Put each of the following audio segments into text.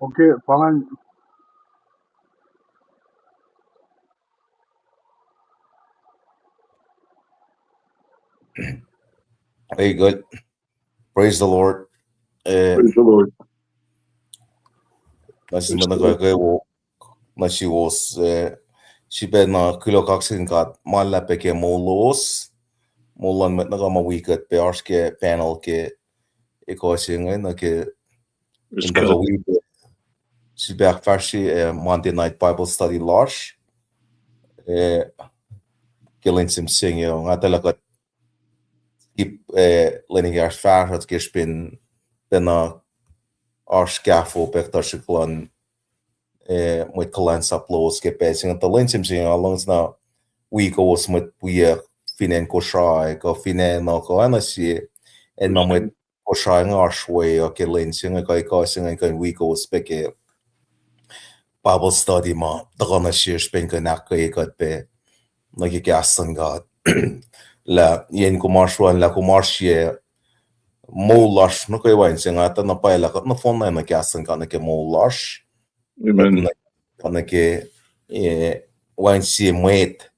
Okay, fine. Very good. Praise the Lord. Praise the Lord. Nasi managay wo nasi was si ben na kilo kaksin kat mala peke molos molan met naga mawikat pe arske panel ke ekosinga na ke It's in daga good. wi si back farsi Monday night Bible study lash gelin sim sing yo ngatala kat ip lening ars far hat gespin ben na arskafo pektar siklan met kalans uploads ke pacing at the lensim sing alongs na we go met we finan Kosrae go finan no go anasi and It's no met good. Kosrae arshway o ke lensing go sing and we go speke Bible study ma the gonna share spend ka nak ka got be like gasan god la yen ko marshwan la ko marshie mo lash no ko wain sing ata na paila ka no phone na gasan ka na ke mo lash Amen. na ke wain si met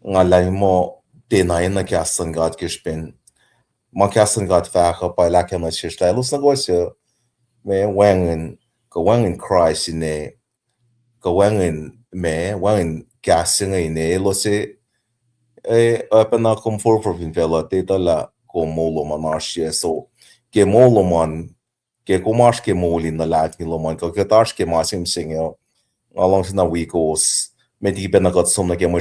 nga lai mo denai na gasan god ke spend ma gasan god fa ka paila ke na shir sta lus na go se me wangen Christ in go wangen me wangen gasan in lo se öppna komfortprofilen pela titella komolomanasje so ke moloman ke kumas ke molin na latni loman ko ke tash ke masim singo along na weekos med di bena got somna ke mo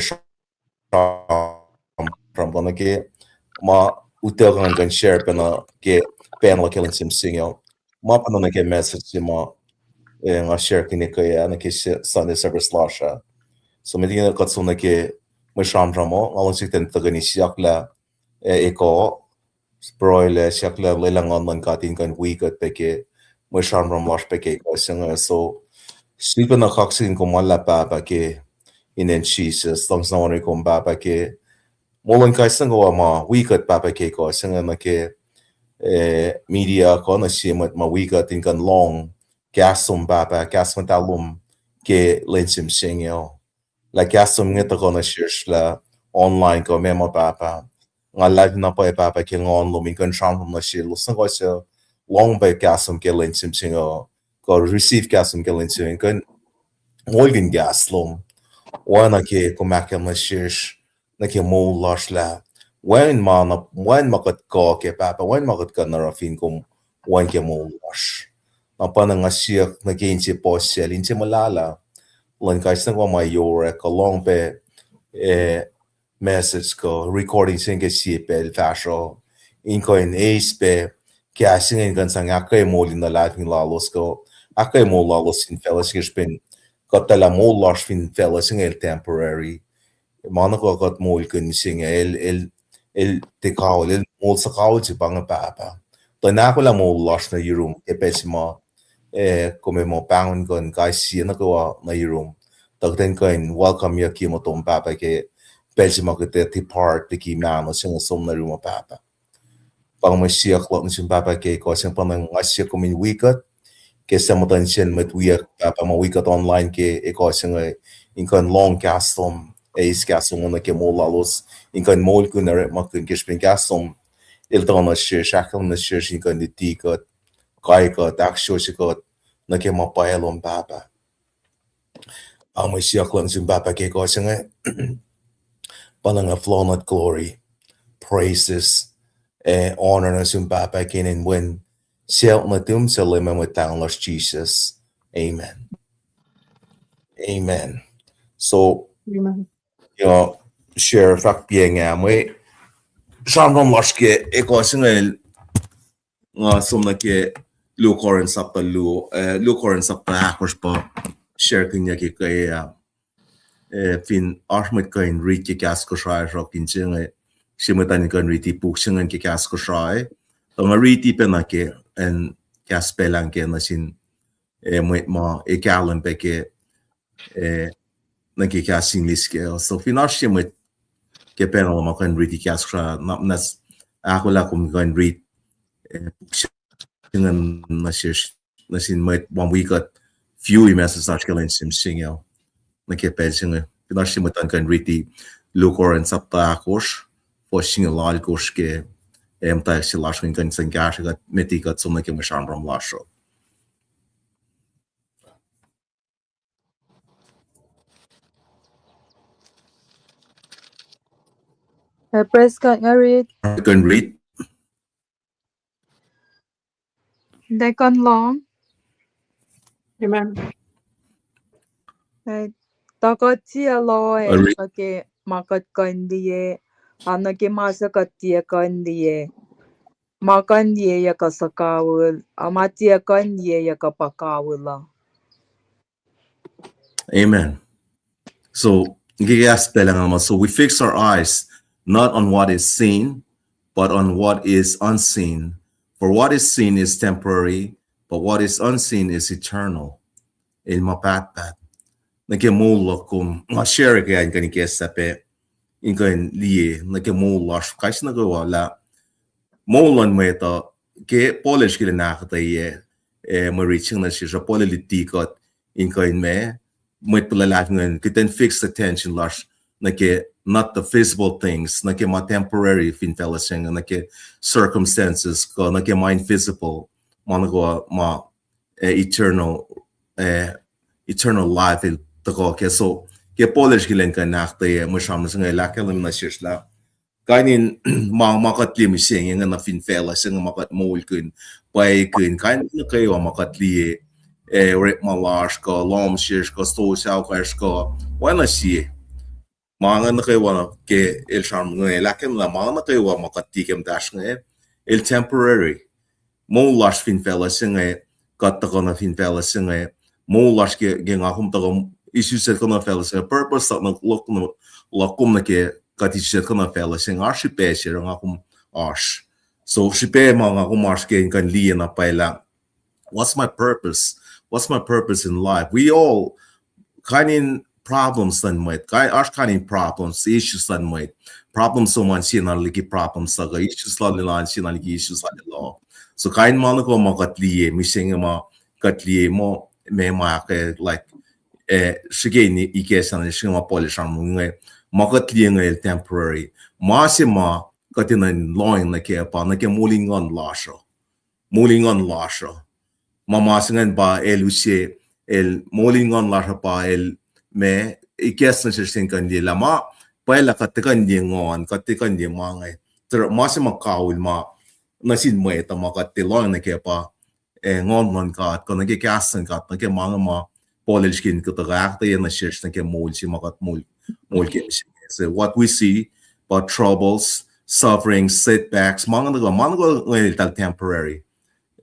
from gonna ke ma utegan gan share bena ke ben la kelin sim singo ma pana ke message ma nga share kine ke ya na ke Sunday service lasha so med di got somna ke mo shamramo along sig ten tagani siak la eko broile siakla lelangon man katin kan wikat peke mo shamram lash peke ko singa so sipa na kaksin ko mala pa ke inen Jesus tong sa wani ko ba ke molan kai singa wa ma wikat pa ke ko singa na ke media ko na simat ma wikat in kan long gasum gasum talum ke lensim singyo la gasum ngeta ko na shish la online ko memo nga live na pa ke ngon lo min kan sham na shi lo sang se long ba gasum ke len sim sing ko receive gasum ke len sim kan molgin gas lo wana ke ko ma ke na shish na ke mo lash la when ma kat ko ke when ma kat kan na fin ko when ke mo lash na pa na nga siya na ke inchi po siya linchi malala lan kai sang wa ma yore ko long pe message ko recording singe si pel fasho in ko in ace pe kaya singen kan sang akay mo lin na lating lalos ko akay mo lalos in fellas spin ko tala mo lash fin fellas in el temporary mana ko got mo kun sing el te kao el mo sa kao si bang pa to na ko la mo lash na yurum ke pesima come mo pangon kon kai si na ko na yurum tagten ko in welcome ya ki mo tom papa ke Belgium ko te ti part te ki mano sing som na ruma papa pang mo siya klok ni papa ke ko sing pang ngasya ko min wikat ke sa mo tan chen met wiyak papa mo wikat online ke e ko sing in kan long castom e is castom na ke mo lalos in kan mol kun na ma kun ke spin castom il don na shir shakal na shir in kan ti ko kai ko dak sho shi ko na ke mo pa elon papa ang mo siya klok ni papa ke ko sing panang a flow not glory praises honor na sumpapa kinin when siya matum sa lima mo tanglos Jesus. Amen. Amen. So, Amen. share fact bien nga mo saan rom laske eko singel nga sumna ke lu koren sapta lu koren sapta hakos pa share kanya ke kaya fin armit kain read ke gas ko shai rock in singa simatan kan read book singa ke gas ko shai to nga read pena ke en gas pelang ke na sin mo ma e galen peke na ke gas inglis ke so fin armit ke pena ma kan read gas kra na nas ako la kum kan read singa na shir nasin met one we got few messages nach kelen sim singo na ke pejinga pinashi met an kan riti lukor and sapta kosh for singo lal kosh ke ta si lashkin kan san gash got meti got some ke mashan ram lasho Press kan read. Can read. They can long. Amen. Takotsia loe ke makat kandie. Ana ke masa katia kandie. Makandie ya kasakawul. Amatia kandie ya kapakawula. Amen. So we fix our eyes not on what is seen, but on what is unseen. For what is seen is temporary, but what is unseen is eternal. Il mapat. Nake mo kum ma share ke an kan ke sape in kan lie nake mo lash kais na go wala mo lon me ta ke polish ke na ta ye mo reaching na shi polity got in kan me mo pula la ngan kiten fix attention lash nake not the visible things nake ma temporary fin felasing nake circumstances ko nake ma invisible go ma eternal life so ke polish gilen kan nachte mo shams ngai la kelim na shishla kainin makatli mi sing nga na fin fela sing makat mol kun pai kun kan na kayo makatli rep malash ko lom shish ko sto sao ko wala si mga na kayo ke el sham ngai la kem la mga na kayo makatli kem dash ngai el temporary mo lash fin fela sing kat ko na fin fela sing mo lash ke ngahum to issues that gonna fellas a purpose that lokum na ke katishet gonna fellas sing archipe share ngakum arsh so shipe mga kumarsh ke kan li na paila what's my purpose in life we all kind in problems then might arsh kind in problems issues then might problems so man sin liki problems sa issues la lan sin liki issues la law so kind man ko makatli mi sing ma katli mo me ma ke like shigeni ikesan shima polisham ngai makat lieng temporary masima katina loin na ke pa na ke muling on lasho mama singan ba eluche el muling on lasho pa el me ikesan shin kan di lama paila katikan di ngon katikan di mangai ter masima kaul ma nasin mo eta makat loin na ke pa ngon non ka na ke kasan ka na ke manga ma Polishkin kutagakta na shish na ke mulchi makat mulki. So what we see but troubles, suffering, setbacks, mga ngayon temporary.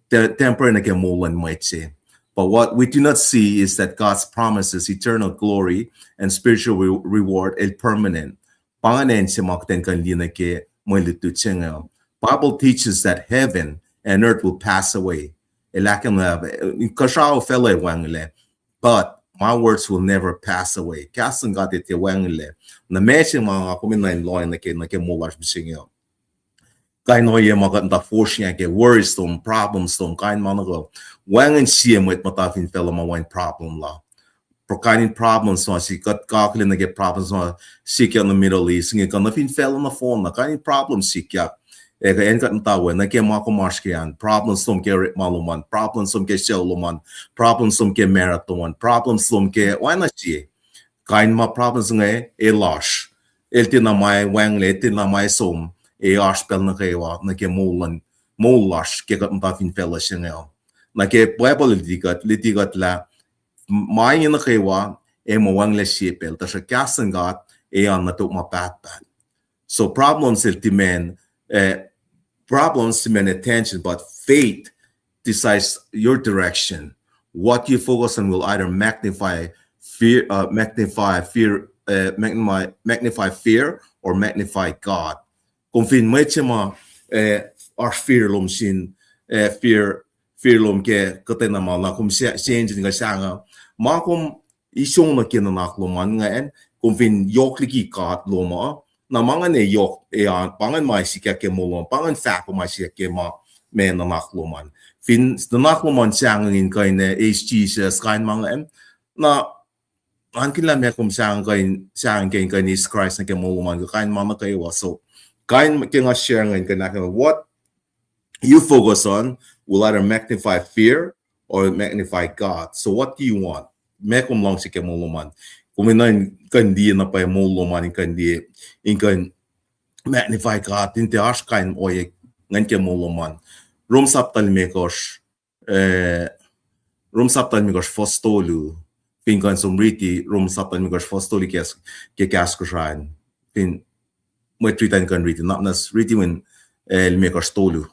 Temporary na ke mulan might say. But what we do not see is that God's promises eternal glory and spiritual reward is permanent. Panganen si makten kan lina ke mulitu chenga. Bible teaches that heaven and earth will pass away. Elakan na kashaw fella wangile. But my words will never pass away. Kasan got it wangile. Na mesin mga kuminain loy na ke mulash bisingyo. Kain no ye mga ta force niya ke worries tom problems tom kain mga go. Wangin siya mo matafin fella ma wine problem la. Pro kain problems no si got kakli na get problems no sikya in the Middle East. Ngi kan na fin fella na phone na kain problems sikya. Eka enkat ntawe na ke mako marshkian problems som ke maluman problems som ke sholuman problems som ke marathon problems som ke why not ji kain ma problems nge e lash eltina mai wang le tina mai som e arspel na ke wa na ke molash ke kat mta fin fella shengel na ke bible litigat la mai na ke wa e mo wang le shepel ta sha kasangat e an na to ma pat so problems ultimen problems demand attention, but faith decides your direction. What you focus on will either magnify fear, or magnify God. Confin mechema ar fear lom sin fear lom ke katena mal na kum change nga sanga ma kum isong na kinanakloman nga en confin yokliki God loma. Na mga ne yok pangan mai sikya ke molon pangan fa ko mai sikya ke ma men na makluman fin the nakluman sang in kain is Jesus kain mga na ankin la me kum sang kain is Christ na ke mo man kain mama kayo so kain kinga share ngayon kana what you focus on will either magnify fear or magnify God. So what do you want? Me kum long si ke mo man. Kung ina kan di na pa mo man kan di in kan magnify God in the ash kain oye ngan ke mo man. Rum saptal me kosh fostolu fin kan som riti rum saptal me kosh fostoli ke kaskoshan fin mo tritan kan riti not nas riti when me kosh tolu.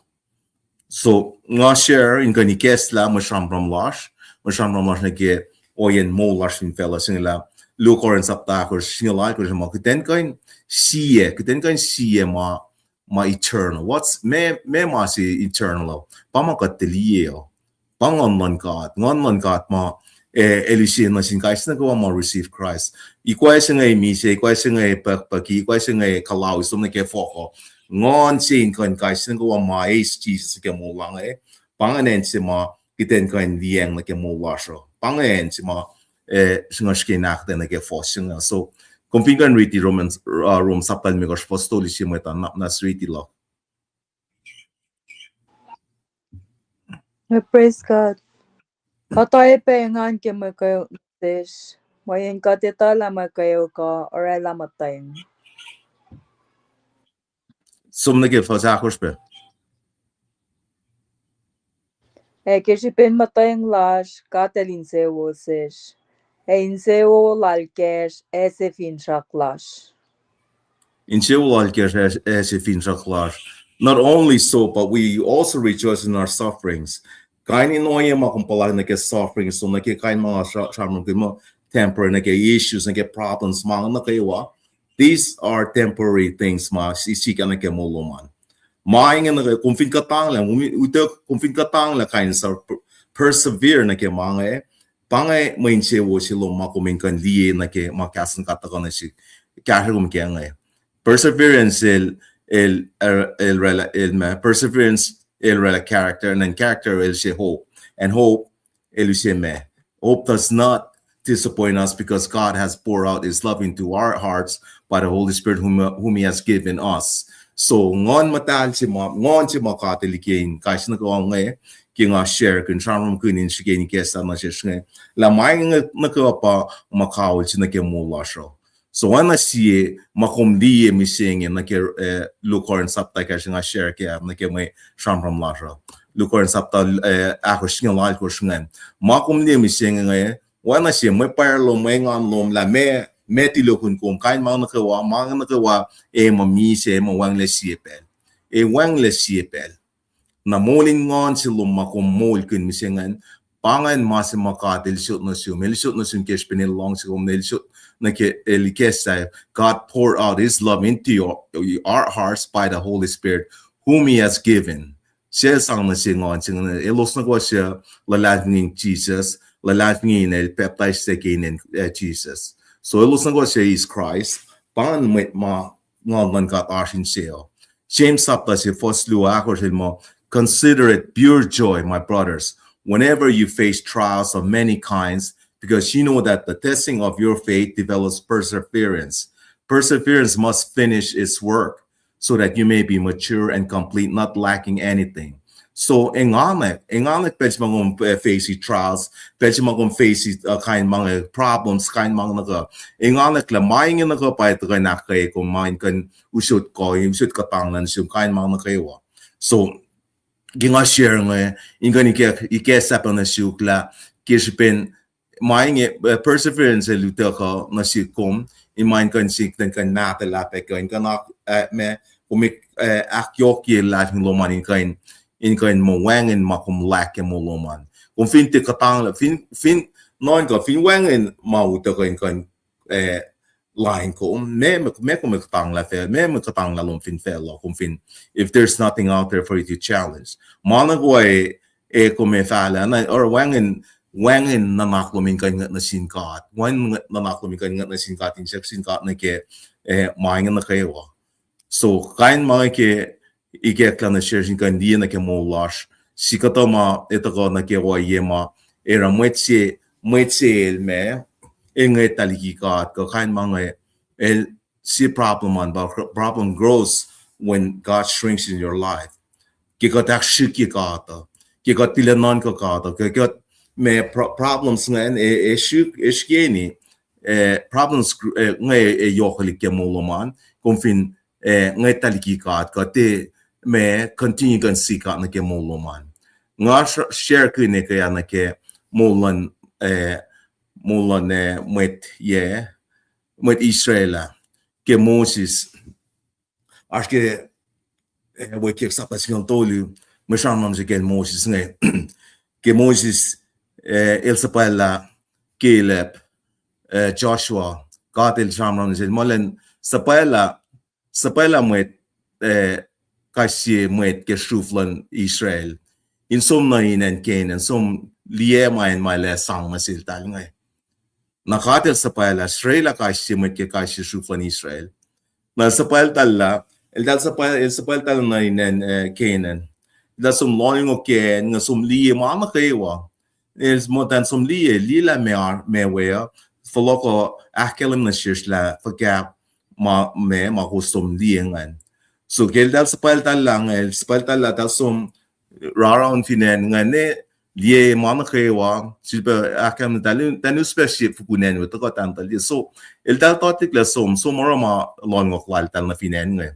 So nga share in kan ikesla mo sham from lash na ke oyen mo lash fin fella singla lukor en sapta ko singla ko mo kiten kan sie ma eternal. What's me ma si eternal? Pama kateliyo. Pangon God ma elishin na sin guys na ko ma receive Christ. Ikwai singa mi se ikwai singa paki ikwai singa kalau so na ke foko. Ngon sin kan guys na ko ma is Jesus ke mo lang panganen si ma kiten kan liang na ke mo washo. Panganen si ma singa skinak na ke fosinga. So Kompingan riti Romans Rom sapal mi gosh postoli si mo ta nas riti lo. Praise God. Katoy pengan ke mo kayo this. Mayin ka titala mo kayo ka orela matayng. Sum na ke fasakos pe. Kasi pin matayng lash katelin se woses. Inseo lalkesh ese fin shaklash. Not only so, but we also rejoice in our sufferings. Kain inoye makumpalag na ke sufferings so na ke kain mga sharmong mo temporary na ke issues na ke problems mga na kayo. These are temporary things ma sisika na ke muluman. Maing na kung fin katang lang kain sa persevere na ke mga pangay main sewo silo makuminkan liye na ke makasan katakan na si kahirum kaya ngay. Perseverance perseverance character and then character hope and hope hope does not disappoint us because God has poured out his love into our hearts by the Holy Spirit whom he has given us. So ngon matal si makatilikin kasi na ko ngay kinga share kun charm kunin shigeni kesa na shishne la mai na ko pa makawul si na ke mula sho. So when I see makomdi mi sing na ke lukor and sapta ka nga share ke na ke may charm from lasho. Lukor and sapta ako singa lal ko singen. Makomdi mi sing nga when I see may parlo may ngan lom la me tilo kun kum kain mang na ko mami se wang le siepel. Wang le siepel. Na morning ngon si lumakom mol kun misengan pangan mas makatil shot na sum kesh pinil long si shot na ke elikesa. God poured out his love into our hearts by the Holy Spirit whom he has given. Siya sang na singon elos na ko siya lalagning Jesus lalagning el baptized again in Jesus. So elos na ko siya is Christ pangan ma ngon kat ashin siya. James sapta si first luwa ako mo. Consider it pure joy, my brothers, whenever you face trials of many kinds, because you know that the testing of your faith develops perseverance. Perseverance must finish its work so that you may be mature and complete, not lacking anything. So, enganek pwede mong face trials, pwede mong face kain mga problems, kain mga naga. Enganek la maing naga pa ito na kay kung maing kan usut katanglan siyang kain mga nakayawa. So, ginga share nga ingani ke sapa na siukla kispen maing perseverance luta ka na sikom in mind kan sik dan kan nata lape kan me kumik akyoki latin loman in kan mo wangen makum lak mo loman kung fin te katang fin non ka fin wangen mauta kan line ko me katang la fe me katang la lom fin fello kung fin if there's nothing out there for you to challenge managway me fala na or wangen na naklumin kan na sinkat wan na naklumin kan na sinkat in sinkat na ke maing na kayo so kain mga ke iget ka na share kan di na ke mo lash sikatoma ito na kewa yema era mwetse el me ngay taliki ka kain mga el si problem grows when God shrinks in your life. Kika tak shiki ka ta kika tilanon ka ta kika me problems ngayon shiki problems ngay yokali ke moloman kung fin ngay taliki ka te me continue kan sika na ke moloman nga share ko ne kaya na ke molan met Israel ke Moses acho que o que está passando todo me chamamos de que Moses né que Moses ele se fala Caleb Joshua God ele chamamos de molen se fala met kasi met que shuflan Israel in som na in Canaan som lie main le sang masil tal ngai nakatel sa pala Israel kasi met ke kasi shuflan Israel na sa pala tala el sa pala tala na in Canaan da som loing o ken nga som lie mama kaiwa is mo dan som lie la me foloko akelim na shishla fagap ma hostom lie ngan so gel dal sa pala tala el sa pala tala da som rara on finen ngane lie mama kaiwa silba akam tanu special fukunen with ko tantal so el dal totik la som moro ma long of lal tal na finen ngai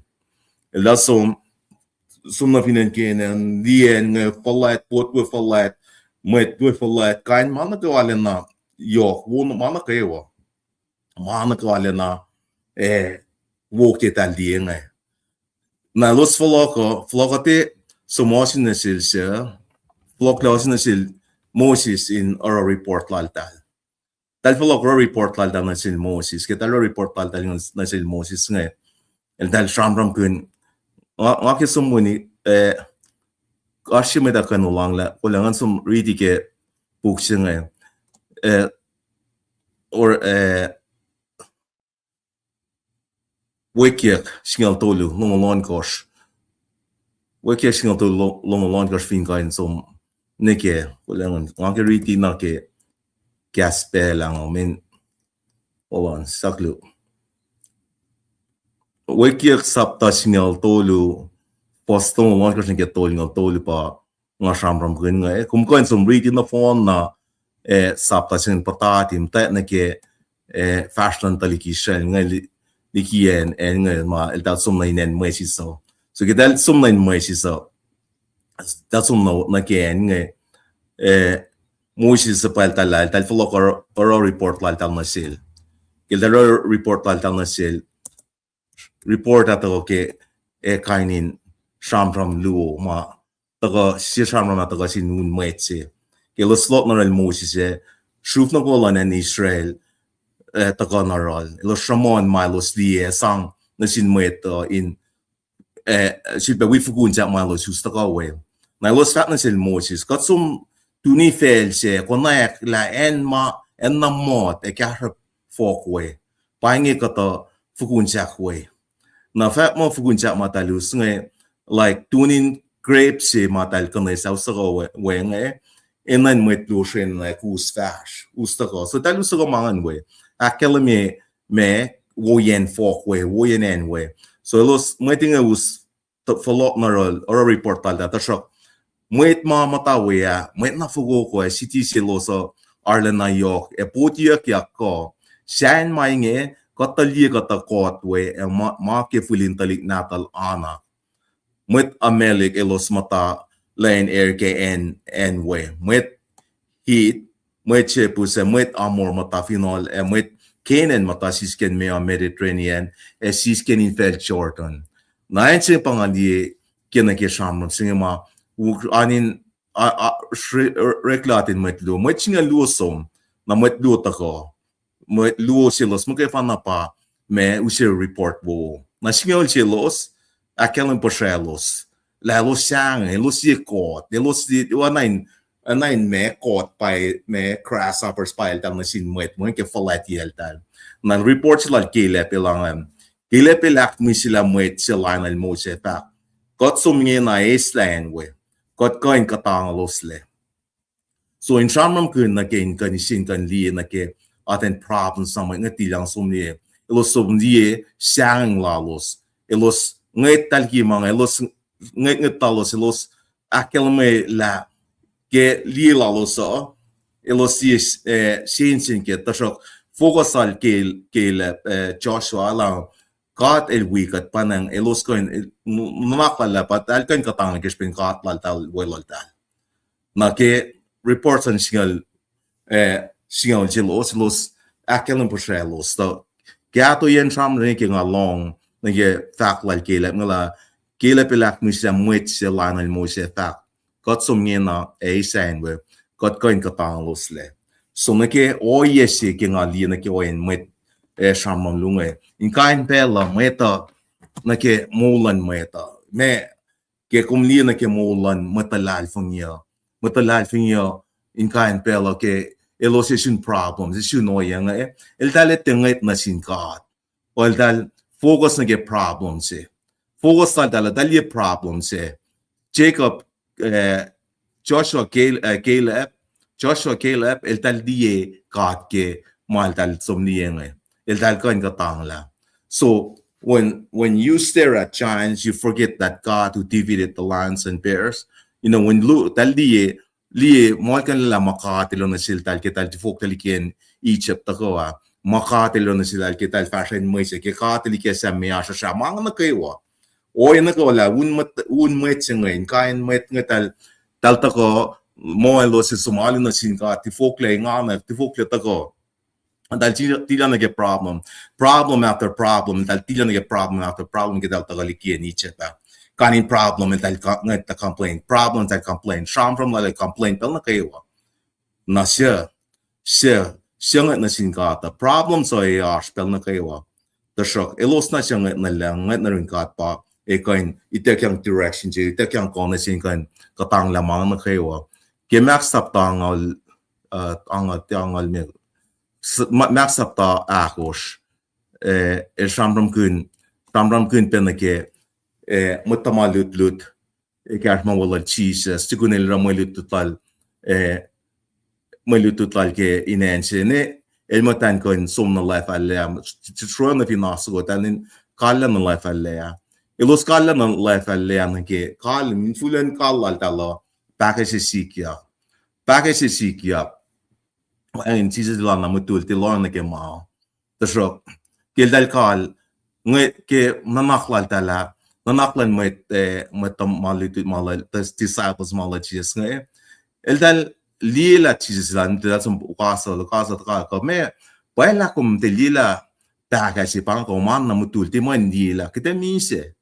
el dal som na finen kenen lie ngai falat pot with falat met with falat kain mama ko alena yo won mama kaiwa mama ko alena wo ke tal lie ngai na los flokote so Moses na siya, flok na sil Moses in our report laltal. Tal flok report laltal na sil Moses, kita report laltal na sil Moses nga. El dal shramram kun, nga sumuni kashi meta kanulang la, kulangan sum ready ke book siya nga. Or wikiak singal tolu nung kosh. Wake singal to long fin kain som neke kulangan ngake riti na ke gaspe lang men olan saklu wake sapta singal tolu poston long ke tolu pa nga shambram kun nga kum kain som riti na phone na sapta sin patatim ta na ke fashion taliki shel nga likien en nga ma el dat som na inen mwesi so kita som na mwesi so dat som na ke en Moses sa pal tal follow or report tal na sil kita report tal na sil report ato ke kainin shambram luo ma taga si shambram ato si nun mwetse ke lo slot na Moses shuf na ko lan Israel taga na rol lo shamon milos die sang na sin mweto in silba wifugun sa malo susta ka we na los fat na sil Moses kat sum tuni fel se konak la en na mot ka fok we painge ka to fugun sa we na fat mo fugun sa matalus nge like tunin grapes se matal ka na sa we nge enan met lo shen like us fash usta ka so talus ka mangan we akela me wo yen fok we wo yen en we so los meeting us follow na rol or report tal data shock mwet matawe ya mwet na fugo ko city seloso arlena yok potia kya ko shan mainge katalie kata kot we ma ke fulin talik natal ana mwet amelik elos mata lane air ke en we mwet heat mwet chepuse mwet amor mata final mwet Canaan mata sisken me Mediterranean sisken in felt Jordan nain se pangali kena ke shamron singa ma anin reklatin metlu machinga luosom na metlu tako metlu silos mo ke fana pa me user report bo na singa silos aquela poshelos la lo sang lo si kot lo si anain me kot by me crash upper spile tam na sin met mo ke falat yeltal na report sila kile pelangan kile pelak mi sila met sila na mo se pa got so many na island we got going katang losle. So in Shamram kun again kan isin kan li na ke aten problems sama ngati lang sumni elos sumni sang la los elos ngai talki mga elos ngai talos elos akelme la ke li la los elos is sin ke tashok focus al ke Joshua la God el week at panang elos koin nakala pat al kan katang ke spin God la tal welal tal na ke reports on singal jilos los akelan portrelos so gato yen tram ranking along nge fact like kele pelak misa muet se lanal mo se fact got some ngena sign we got going katang los le so nge o yesi king ali nge o en muet shamam lunge in kain pela meta nge molan meta me ke kumli nge molan matalal funya matalal funya in kain pela ke elocation problems issue no yang el dal tenget na sin God o el dal focus na ke problems focus dal ye problems Jacob Joshua Caleb el dal die God ke mal dal somni yang el dal kan ka tangla so when you stare at giants you forget that God who defeated the lions and bears when dal die li mo kan la makatilo na siltal ketal tifok taliken Egypt takoa makatilo na siltal ketal fashion mo se ke katili ke sa mea sa mang na kaywa o na ko la un met ngain kain met ngatal tal tako mo lo se somali na sin ka tifok le ngana tifok le tako dal tila na ke problem after problem dal tila na ke problem after problem ke dal tagaliken Egypt kanin problem and that complain problems that complain sham from like complain pel na kayo na siya na singa the problems ay pel na kayo the shock elos na siya na lang na rin kat pa kain itek yang direction je itek yang kong na sin kan katang lamang na kayo ke max up tangal me max up ta akos sham from kun pen na ke mutamalut kash ma wala Jesus tikunel ra malut total ke inense ne el matan kon somna life alla titrona finaso tanin kala na life alla elos kala na life alla ke kal min fulan kala talo package sikia en Jesus la na mutul ti lona ke ma tasro kel dal kal nge ke nanakhlal tala nanaklan met malit malal tas disciples malachis nge el dal lila Jesus lan da some ukasa ka me baila kum te lila ta ka si pang ko man na mutul ti man lila kita minse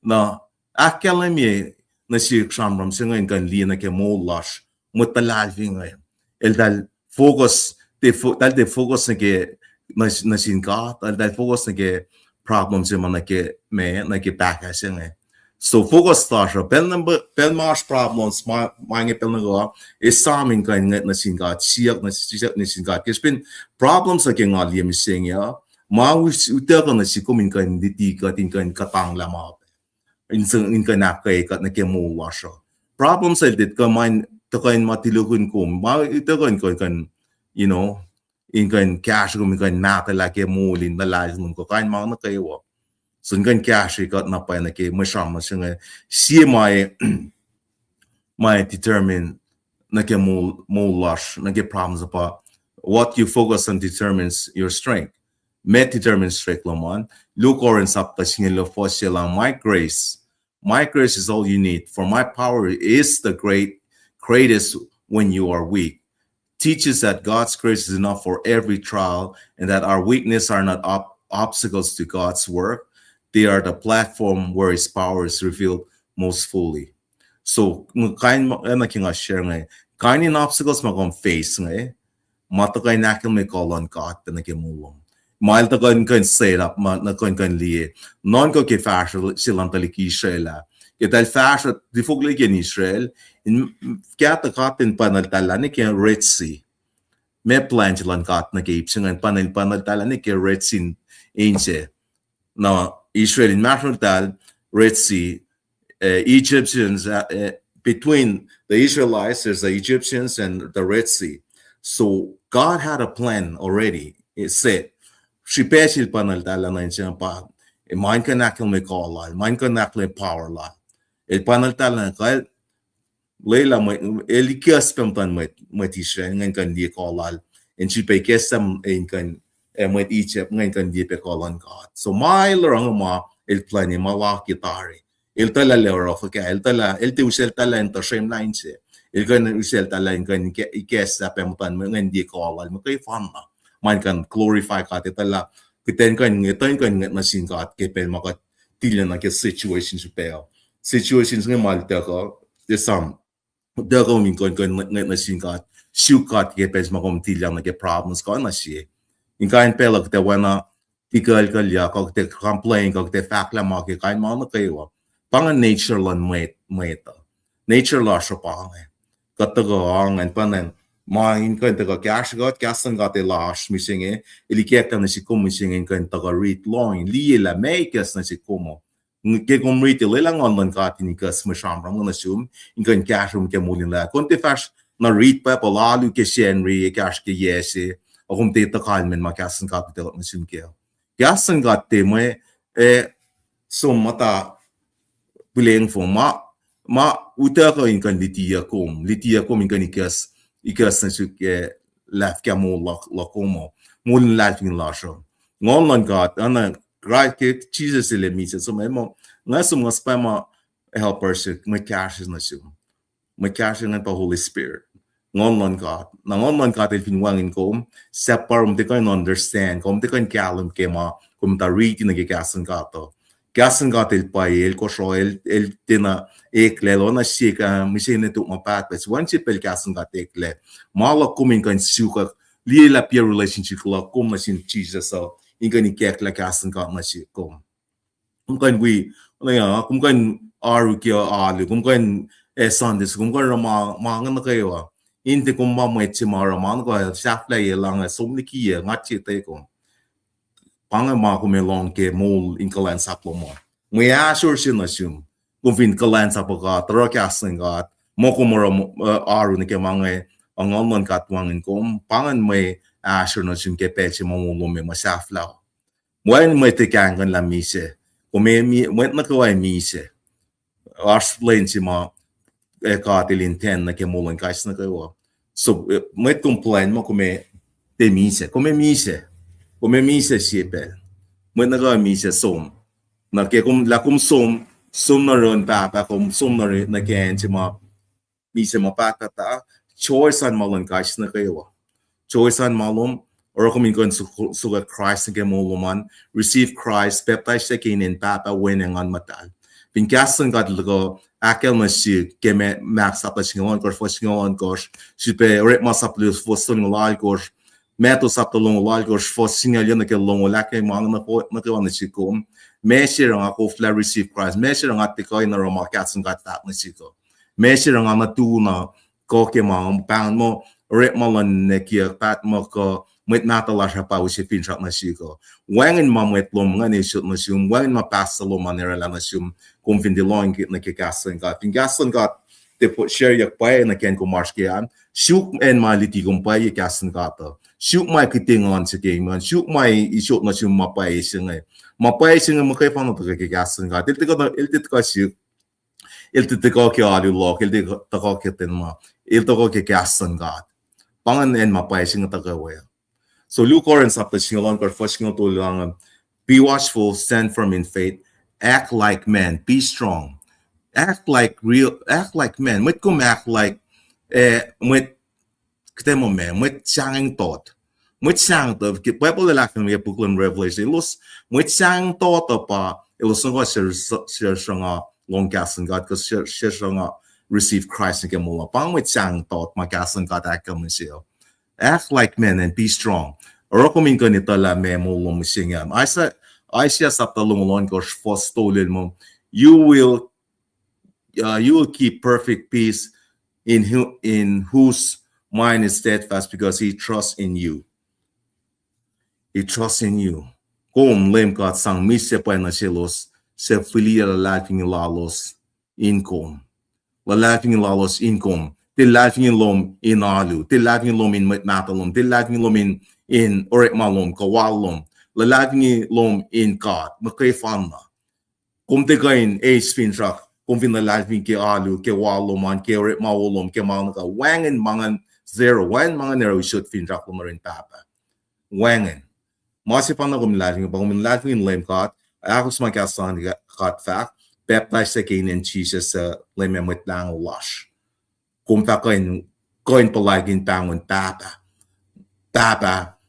na akalami na si shamram singa kan lina ke molash mutalal vinga el dal focus de focus ke na sin ka dal focus ke problems in na ke back singa so focus stasha pen marsh problems mange pen go is saming kan na sin ka siak na sin ka kes pin problems ke ngali mi singa ma uta kan si kumin kan diti ka tin kan katang lama in kan na ke mo washo problems dit ka mind to kan matilukun kum ma ito kan in kan cash kum kan na la ke mulin na lais mun ko kan ma na kayo sun kan cash ka na pa na ke masham singa si my determine na ke mo lash na ke problems apa what you focus on determines your strength met determines strength lamon look orin sap ta singa lo fo sila my grace is all you need for my power is the greatest when you are weak teaches that God's grace is enough for every trial and that our weakness are not obstacles to God's work. They are the platform where his power is revealed most fully. So, kain na kinga share ngay, kain in obstacles magong face ngay, matokay nakil may call on God na kimulong. Mahal ta kan set up na kan liye. Non ko ke fashion silang taliki Israel. Dahil fashion di fogli ken Israel in kata katin panaltala ni ke Red Sea. Me plan silang kat na ke ipsingan panaltala ni ke Red Sea inse. Na Israel in national tal Red Sea Egyptians between the Israelites, there's the Egyptians and the Red Sea. So God had a plan already. It said, "Shipeshil panal tala na siya pa. Mine ka nakil may call la, mine ka nakil power la. It panal tala na Leila elikias pemtan met Israel ngan kan dia call and she pe kesam in kan met Egypt ngan kan dia pe call on God. So my larang ma el plan ni mala kitari. El tala le rofa ka el te usel tala en tashem line se. El kan usel tala en kan ikesa pemtan ngan dia call mo kay fan na. Man kan glorify ka te tala kiten kan na sin God ke pe makat tilan na ke situations pe. Situations ngan mal ta ko desam Dago min kon na sin God siu God ke pe makom tilan na ke problems ko na si. In kain pelak te wana tigal kalya ko te complain ko te fakla ma ke kain ma na kayo. Pangan nature lan meta. Nature la sho pangan. Katago ang an panan ma in kan taga cash got kasan got te lash missing ili kekta na si kum missing in kan taga read line li la make as na si kumo. Ke kum read le lang on lan ka tin ka smasham ram na sum in kan cash ke mulin la kon te fas na read pa la lu ke shenri cash ke yesi o kum te ta kalmen ma kasan ka te na sum ke. Kasan got te me sum mata buleng fo ma utaka in kan litia kom in kan ikas na suke laf ka mo la komo mulin lafing la sho ngon lan got ana right ke Jesus le mi so mo ngasum ngaspama helpers me cash na sum me cash na pa Holy Spirit ngon lan got el fin wangin kom separum te kan understand kom te kan kalum ke ma kom ta read na ke kasan gato Gasan got el pai el Kosrae el tina ekle lona shika mishine tu mapat but one chip el gasan got ekle mala kumin kan suka li la peer relationship la kum na sin Jesus so ingani kek la gasan got na shi kum kan we ya kum kan aru kia alu kum kan Sundays kum kan ma ngan kayo inte kum ma mai chimara man ko shafla ye lang somni ki ngachi te kum Pangan ma ko melong ke mol in kalan saplo mo. May asure sin assume. Kung fin kalan sapo ka, tarakas nga, mo ko mora aru ni ke mga ang online katwangin ko, pangan may asure na sin ke peche mo mo me masaflaw. Mwen may tekangan la mise. Kung may went na kawai mise. Explain si ma katilin 10 na ke molan kais na kayo. So, may complain mo kung may te mise. Kung may mise. Kung may misa siya mo na misa som na kaya kung lakum som na ron pa kung som na rin na kaya ma misa mapatata choice an malon guys na kayo choice an malom or kung mingon suga Christ na kaya moluman receive Christ baptize sa kinin papa winning on matal pinkasan ka talaga akel na siya kaya may max up na singawan kors siya rin masaplos foston ng kors Meto sa talong wal ko for singalyo na kelong wala kay mga na ko na siko measure ang ako fla receive Christ measure ang ati ko na roma katsun gatak na siko measure ang matu na ko ke mga pang mo rep malon ne kia pat mo ko met natala sa pa usi pinshot na siko wangin mamet lom nga ni shot na sum wangin mapasa lom manera na sum kung vindilong na kikasun gat te po share yak pa na ken ko marsh kian shoot en maliti kung pa yakasun gato shoot my kitingon sa game man shoot my isot na sum mapay singa makay pa no kikasun gat il ko shoot il ko ki ali lock il ko ki tin ma il ko kikasun gat pangan en mapay singa tagawe so Luke Orange up the singalon ko first singo to lang be watchful stand firm in faith act like men be strong act like men mit kum act like mit ktemo men mit sang tot mit sang to ke Bible la kan ye buklan Revelation los mit sang tot pa los ngo ser sanga long gasen God ko ser sanga receive Christ ke mo pang mit sang tot ma gasen God act like men and be strong or komin ko nito la me mo lo musingam I say sa talong lon ko for stolen mo you will keep perfect peace in whose mind is steadfast because he trusts in you. He trusts in you. Kung lem ka sang mise pa na silos se filia la laking lalos in kom. lalaging lalos income, tilaging lom in alu, tilaging lom in matalom, tilaging lom in oret malom, kawalom, lalaging lom in God, makay fana. Kung tigain ace finrak, kung vinalaging ke alu, ke waloman, ke oret mawolom, ke manaka, wangan mangan zero, wan mangan nero shoot finrak lumarin papa. Wangan. Masi pa na kumilaging, pag kumilaging in lame God, ako sa mga kasan God fact, baptized again in Jesus lame met lang wash. Kung pa koin palaging pangon papa. Papa,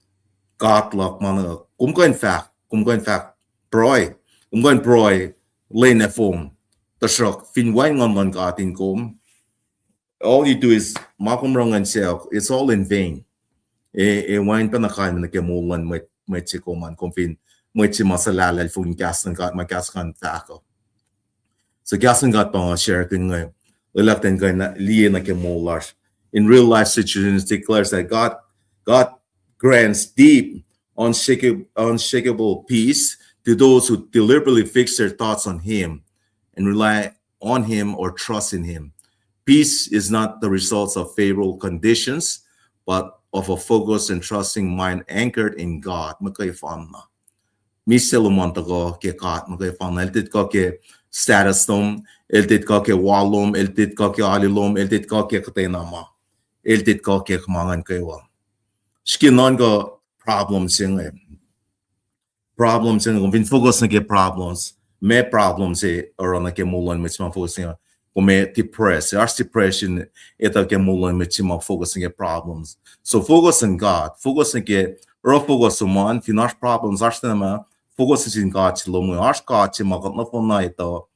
God lock mana. Kung koin fact, broy. Kung koin broy, lane na phone. Tasok, finwain ngon ka atin kum. All you do is, makum wrong and self, it's all in vain. Wain pa na kain na kemulan may chikoman kung fin may chimasalala fung gasan got my gaskan tako. So gasan got pa share kin ngay lalakten kay na liye na kemular. In real life situations declares that God grants deep, unshakable peace to those who deliberately fix their thoughts on Him and rely on Him or trust in Him. Peace is not the result of favorable conditions, but of a focused and trusting mind anchored in God. Makay fan na. Miselo montago ke God makay fan na. Eltit ko ke status tom, eltit ko ke walom, eltit ko ke alilom, eltit ko ke katenama, eltit ko ke kamangan kayo. Skinon ko problems yung problems yung kung focus na ke problems, may problems or na ke mulan mit mga focus nga. Kung may depressed, there's depression, ito ke mulan mit mga focus na ke problems. So focus on God, focus na ke, or focus on man, financial problems, ars na naman, focus in God sila mo, ars God sila makat na po na ito,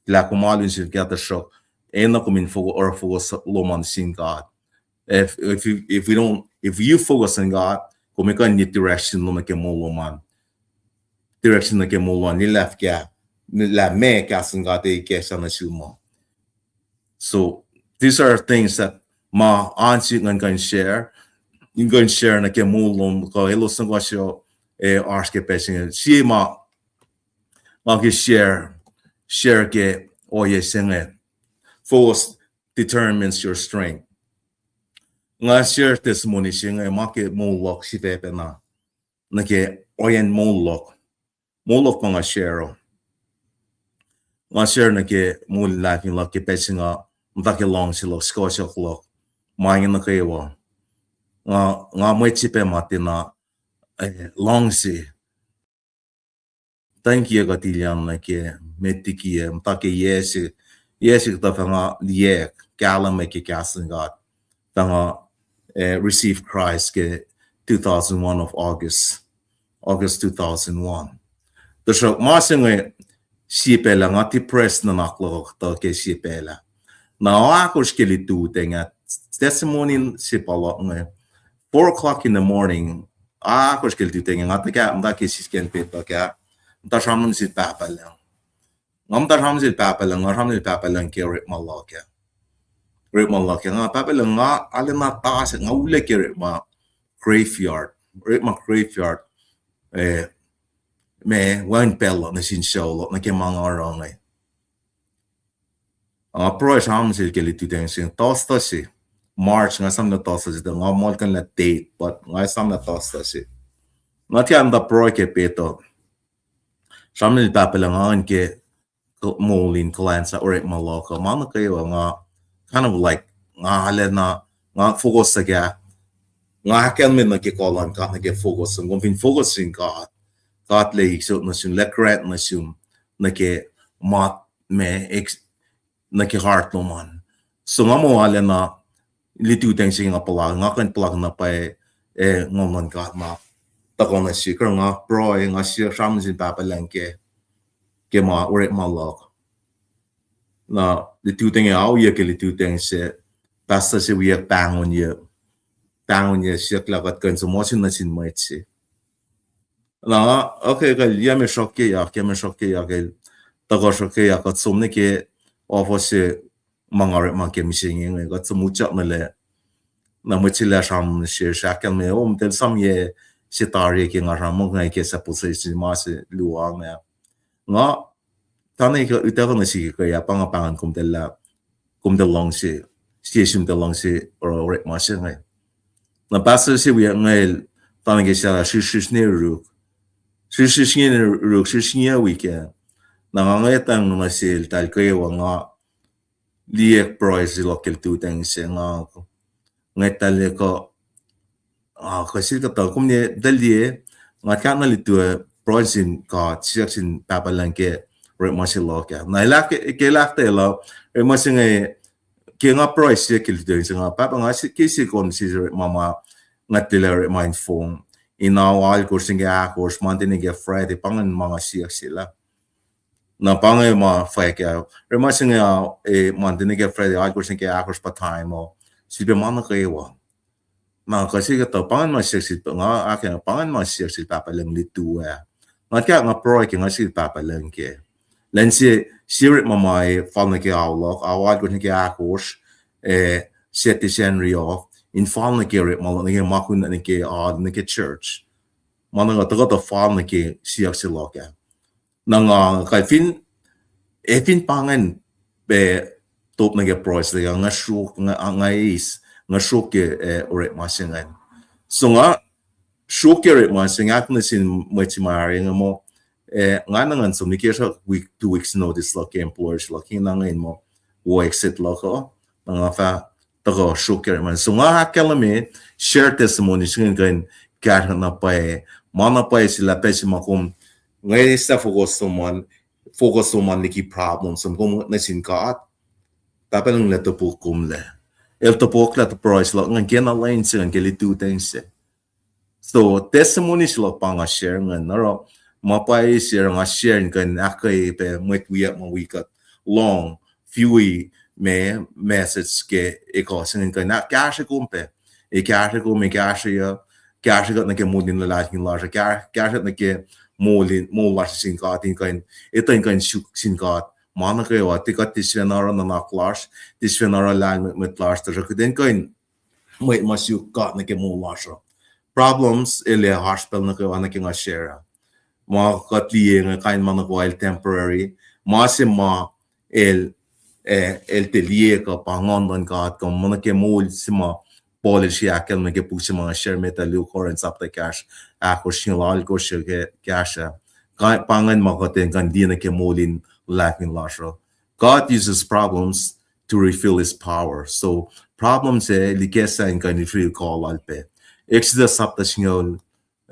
sila kumalin sila kaya shock, na kumin focus or focus loman sin God. If you focus on God, kung may ka need direction lo na ke mo loman, direction na ke mo loman, nila kaya, nila may kasan God kesa na sila mo. So these are things that ma ansi ngan kan share. Yung kan share na ke mulong ko elos ng kwasyo ars ke pesing si ma ke share ke oye senge. Force determines your strength. Nga share testimony singe ma ke mulok si pepe na ke oyen mulok pa nga share. Nga share na ke mulak yung lak ke pesing nga mta ke long silo skosyo klok mangin na kayo nga may chipe mati na long si thank you gatilyan na ke metiki mta ke yesi ta nga liye kala me ke kasen got nga receive Christ ke 2001 of August 2001 the shock masing sipela nga depressed na naklo to ke sipela na ako skili tu tenga testimony si palo nga 4 o'clock in the morning ako skili tu tenga nga ka mda ke sisken peto ka mta shaman si papa lang ngam ta shaman si papa lang ke rip maloka nga papa lang nga alena taas nga ule ke rip ma graveyard me wan pelo na sin show na ke mga orang ay pro sham sil ke litu den sin tosta si March nga sam na tosta si nga mol kan la date but nga sam na tosta si nga ti am da pro ke peto sham ni papalangan ke molin klansa or maloko mana kayo nga kind of like nga halena nga focus sa nga kan min na ke kolan ka na ke focus ng fin focusing God le so na sun lekret na sun na ke mat me na ke heart no man so nga mo ale na litu teng sing nga pala nga kan pala na pa ngomon God ma ta ko na si nga pro nga si sham sin papa lang ke ma or ma lok na litu teng au ye ke litu teng se pastor se we bang on ye si klagat kan so mo sin na sin mai si na okay ka yame shokke ya ke ta ko shokke ya ka sumne ke ofose mangare ma ke mising nge ga tsumucha na le na mo chila sham she shakan me tel sam ye sitari ke nga ram ngai ke sa puse si ma se luang nga tane ka ita ko na si ka ya pangapangan kum tela kum de long si shim de long si or rek ma se ngai na pastor si we ngai tan ge sha shi ne ru shi ne weekend na ngai tang ma sil tal ko wa nga liek price local tu tang se nga ngai tal ko ko si ka ta kum ne dal die nga ka na li tu price in ka chiak sin pa pa lang ke re ma si lo ka na la ke la te lo re ma si ngai ke nga price ke li tu nga pa nga si ke si kon si mama nga te le mind phone in our course nga course mountain nga Friday pangan mga siya sila na pangan ma fa ka remasing mountain nga Friday all course nga course pa time mo si be mana kayo na kasi ka to pangan ma siya si nga akin pangan ma siya si papa lang litu nga ka nga pro ka nga si papa lang ke lan si sirit mama fa na ka awlok awal course nga course set the January in fall na ke mal na ke makun na ke na ke church mana nga to fall na ke siak si loka na nga kai fin pangan be top na ke price nga shu nga is nga shu ke ore masingan so nga shu ke ore masingan na sin machimari nga mo nga nangan so ni ke week 2 weeks notice lo ke employers lo king na nga mo wo exit lo ko nga fa to shuker man so nga kalame share testimony sing gan kar na pa mana pa sila pa si makum ngai sa focus on the key problems so kum na sin ka tapang la to kum le el to la to price lo nga gen line sing ke li two things so testimony sila pa nga share nga no ma pa share nga share gan akai pe met we kat long few me message ke sing ka na cash kumpe cash ko me cash got na ke modin la kin la cash na ke molin la sin ka tin kan ito kan sin ka mana ke wa ti ka ti svenara na clash ti svenara la met clash ta ko den kan mai masu ka na ke la problems ele hospital na ke wa na ke nga share ma ka ti nga kain mana ko temporary ma se ma el telie ka pangon don ka ko mana ke mol sima polish ya kel na ke pusi mga share metal current up the cash ko shinal ko ke cash ka pangan ma ko ten kan di na ke molin lacking lasho God uses problems to reveal his power so problems likesa in kan feel call alpe exodus up the shinol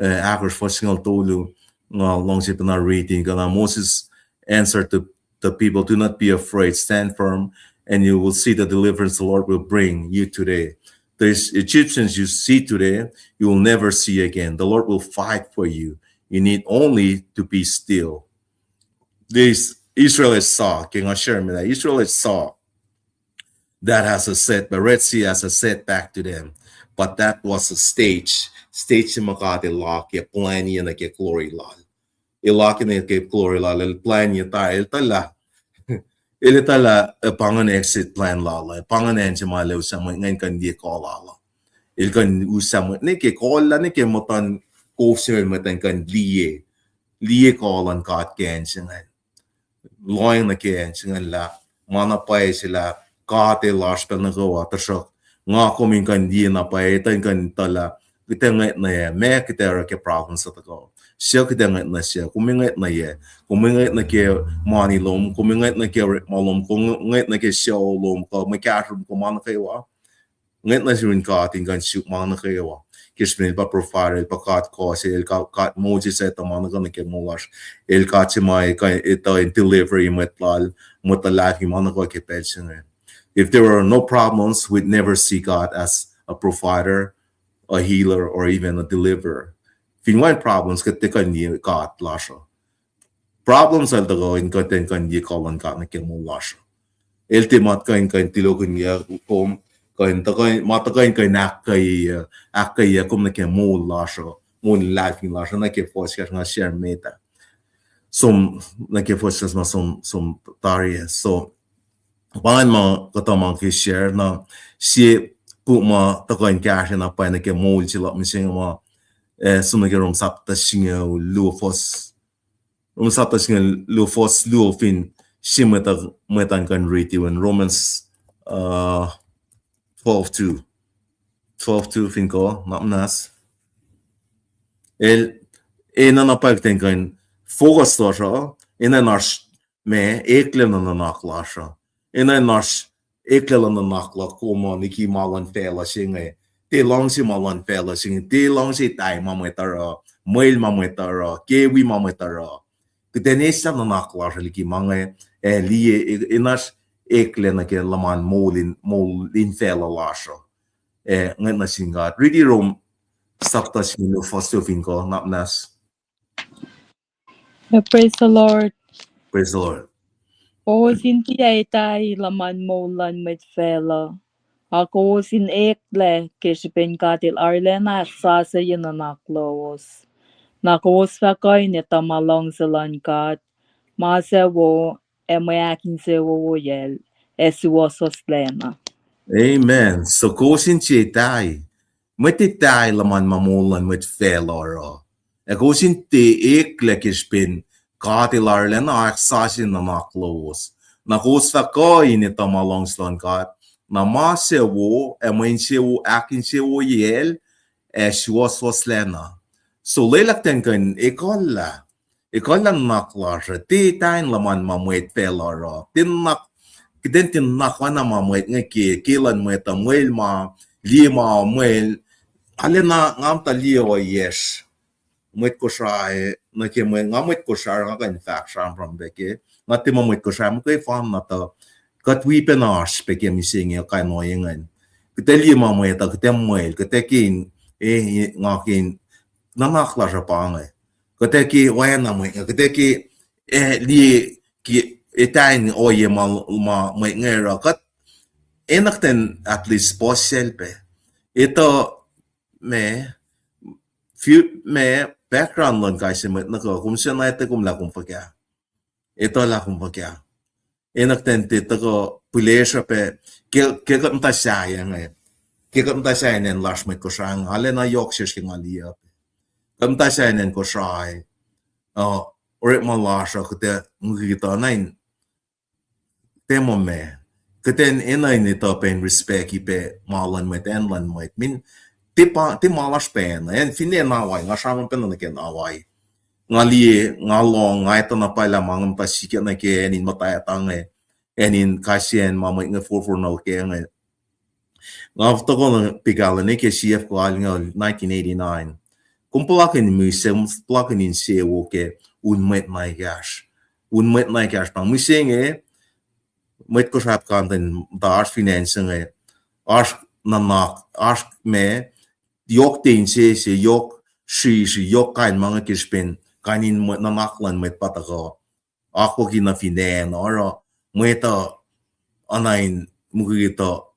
akos for single tolu long sip na reading kana Moses answer to the people, do not be afraid, stand firm, and you will see the deliverance the Lord will bring you today. These Egyptians you see today, you will never see again. The Lord will fight for you. You need only to be still. These Israelites saw, King Hashem, Israelites saw that has a set, the Red Sea has a setback to them. But that was a stage. Stage in Makati law, ke plan yan na ke glory law. Ilakin na ke glory law, plan yan tayo, tala. Ili tala pangan exit plan lala pangan en chama le usama ngain kan dia call lala il kan usama ne ke call la ne ke motan ko se matan kan lie call an kat ken singan loin na ken singan la mana pai sila ka te last pel na go atasok nga ko min kan dia na pai tan kan tala kita ngai na me kita ra ke problems sa ko siya kita ngai na siya kumingai na ye kumingai na ke money lom kumingai na ke malom kumingai na ke siya lom ko me cash ko man kaiwa ngai na sirin ka tingan siya man kaiwa kismin pa profile pa kat ko el kat moji sa ta man ka na ke molas el kat si mai ka ito in delivery metlal motalaki man ko ke pension if there are no problems we'd never see God as a provider a healer or even a deliverer. Finwan problems ketika ni God lasho. Problems al dago in katen kan di kawan ka na king mo lasho. Ultimate kain tilogun ya kom kain takai matakain kain akai kom na king mo lasho. Mo lacking lasho na ke force ka nga share meta. Som na ke force ma som taria so pangan mo katamang ki share na si puma takain cash na pa na ke mo chila mising mo summa ke rom sap ta singa lu fos fin shimata metan kan reti when Romans 12-2. 12-2 finko, namnas. En annan pagtänkan fogastasha, en nars me eklena naklasha. En nars eklena nakla kuma niki malan fela singe. Te langsi malan fela singe. Te langsi tai mametara, mail mametara, kewi mametara. Ktenesa naklasha liki mange lie enas eklena ke laman molin fela lasha. Ngena singa. Really rom Sakta sino fossil ko napnas. Praise the Lord. Praise the Lord. Sin tiay tay laman molan met fela. Ako sin ekle kishipin katil arlena sasa yinanaklos. Nakos fakay nita malong salankat. Masewo emayakin sewo yel. Esuosos lena. Amen. So kosin tay. Meti tay laman mamulan met felora. Kosin te eklekishpin katilar lena aksasin na naklos. Nakos fakay nita malong salankat. Na masewo emainsewo akin sewo yel. Esuosos lena. So lelakten kan ekola. Ekola naklasha. Te tayin laman mamuet felora. Tinak Kiden tin nakwana mamuet nga kilan mo eta muel ma lima muel ale na ngam ta liwa yes muet Kosrae na ke muet ngamuet Kosrae nga kan fact sham from beke ngati mamuet Kosrae mo kay fam na ta kat we penas beke mi singi ka no yengan kite lima muet ta kite muel kite kin ngakin nanakla ja pange kite ki wena muet kite ki li ki etain oye ma ngera kat enakten at least poselpe ito me background lon kasi met nako kung siya na ito kung la kung pagya ito la kung pagya enakten tito ko pulesha pe ke mta saya ngai ke mta saya nen lash met ko sang ale na yok shish king alia mta saya nen ko shai ore ma lasha kute ngita nain temo me keten enay nito pen respect ipe malan met enlan met min ti malas pen en fine nawai nga shaman pen na ken awai ngali ngalong ngai to na pala mangam pasike na ke enin mataya tange enin kasien mama nga for no ke ngai ngav to ko pigala ne ke CF ko al nga 1989 kumpulakin mi sem plakin in se wo ke un met my gosh pang mi senge met ko sap kanten dar financing as nanak as me yok tin se yok shi yok kan mga kispen kanin nanaklan met patako ako kina finan oro meta anain mugito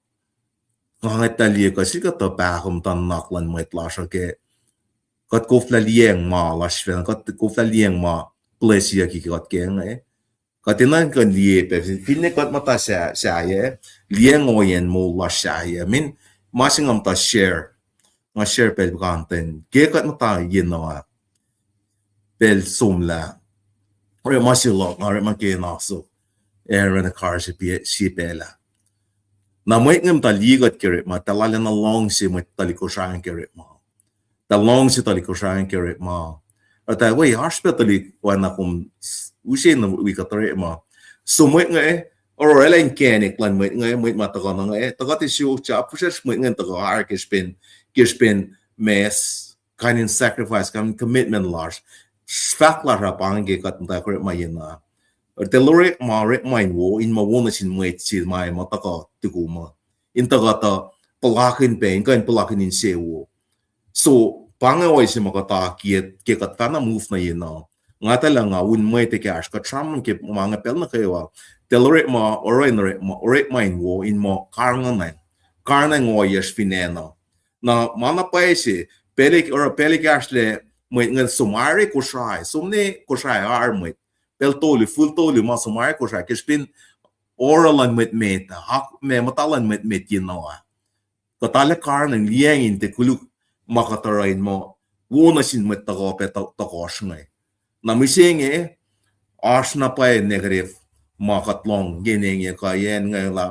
ngangatali ko sikato pa kum tan naklan met lasha ke kat ko flalieng ma lasfen kat ko flalieng ma plesia ki kat ke ngai katinan kan lie pe pinne kat mata sa ye lieng oyen mo la sa ye min masingam ta share nga share pel kanten ke kat mata yin na pel sumla ore masilo ore make na so eren a car si pela na mo ngam ta ligot kere ma talala na long si mo taliko shan kere ma ta long si taliko shan kere ma ata we hospitali wana kum usin we katore ma so mo nga or elen kenik lan mo nga mo mataga na nga taga ti siu cha pushes mo nga taga ar kispen mes kanin sacrifice kan commitment large fakla ra pange kat ta kore ma yena or the lore ma re mind wo in ma wona sin mo si mai mataga tikuma in taga ta palakin pen kan palakin in sewo so pangaoy si makata kiet ke katana move na yena nga talaga un may te cash ka tram ke mga pel na kayo telore mo ore mind wo in mo karna ngo yes fineno na mana paese pelik cash le mo nga sumari ko shai sumne ko shai armoit pel toli full toli ma sumari ko shai kespin oralan met meta hak me matalan met yinawa katale karna liang in te kuluk makatarain mo wona sin met tago pe takosh ngai na misenge as na pa negative makatlong gineng ka yen nga la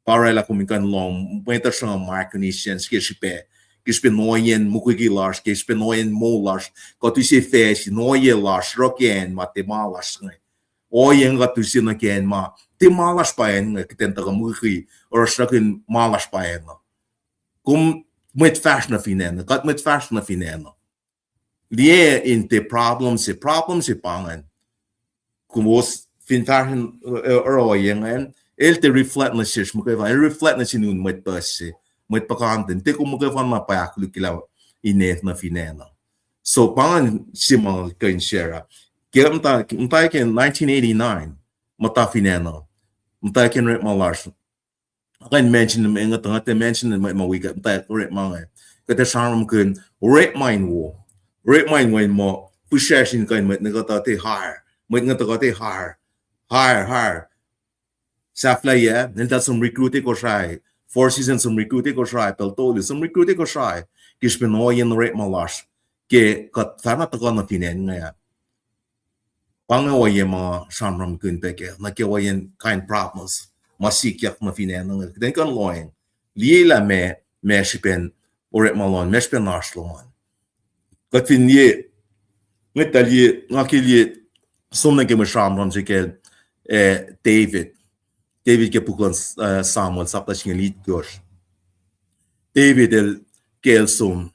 para la comunican long muita são micronations que se noien muquigilars que se noien molars que tu se fez noielas roquien matemalas oien que tu se na quien ma te malas paen que tenta muqui or sakin malas paen como muito fast na finena kat muito fast na finena lie in te problems se pangan como os fin fashion oien ele te reflect na shit mo kaya reflect na sinun met passe met pakanten te como kaya na pa aklu kila inet na finena so pan simang kan share kaya mta ken 1989 mata finena mta ken ret malars kan mention me nga te mention ma we got that ret mga kata sharam kun ret mine wo ret mine when mo pushashin kan met nga te higher met nga te higher Safla yeah, and that's some recruiting Kosrae. 4 seasons some recruiting Kosrae. Peltoli some recruiting Kosrae. Kishpenoy and rate malash. Ke kat fana tagon na pinen nga. Pangawaye mga shamram kun peke. Nakiwayen kind problems. Masikyak na pinen nga. Then kan loing. Liela me shipen or malon. Me shipen narsloman. Kat finye. Ngetali nakili somna ke shamram sikel David ke puklan Samuel sapta singa lead gosh. David el kelsum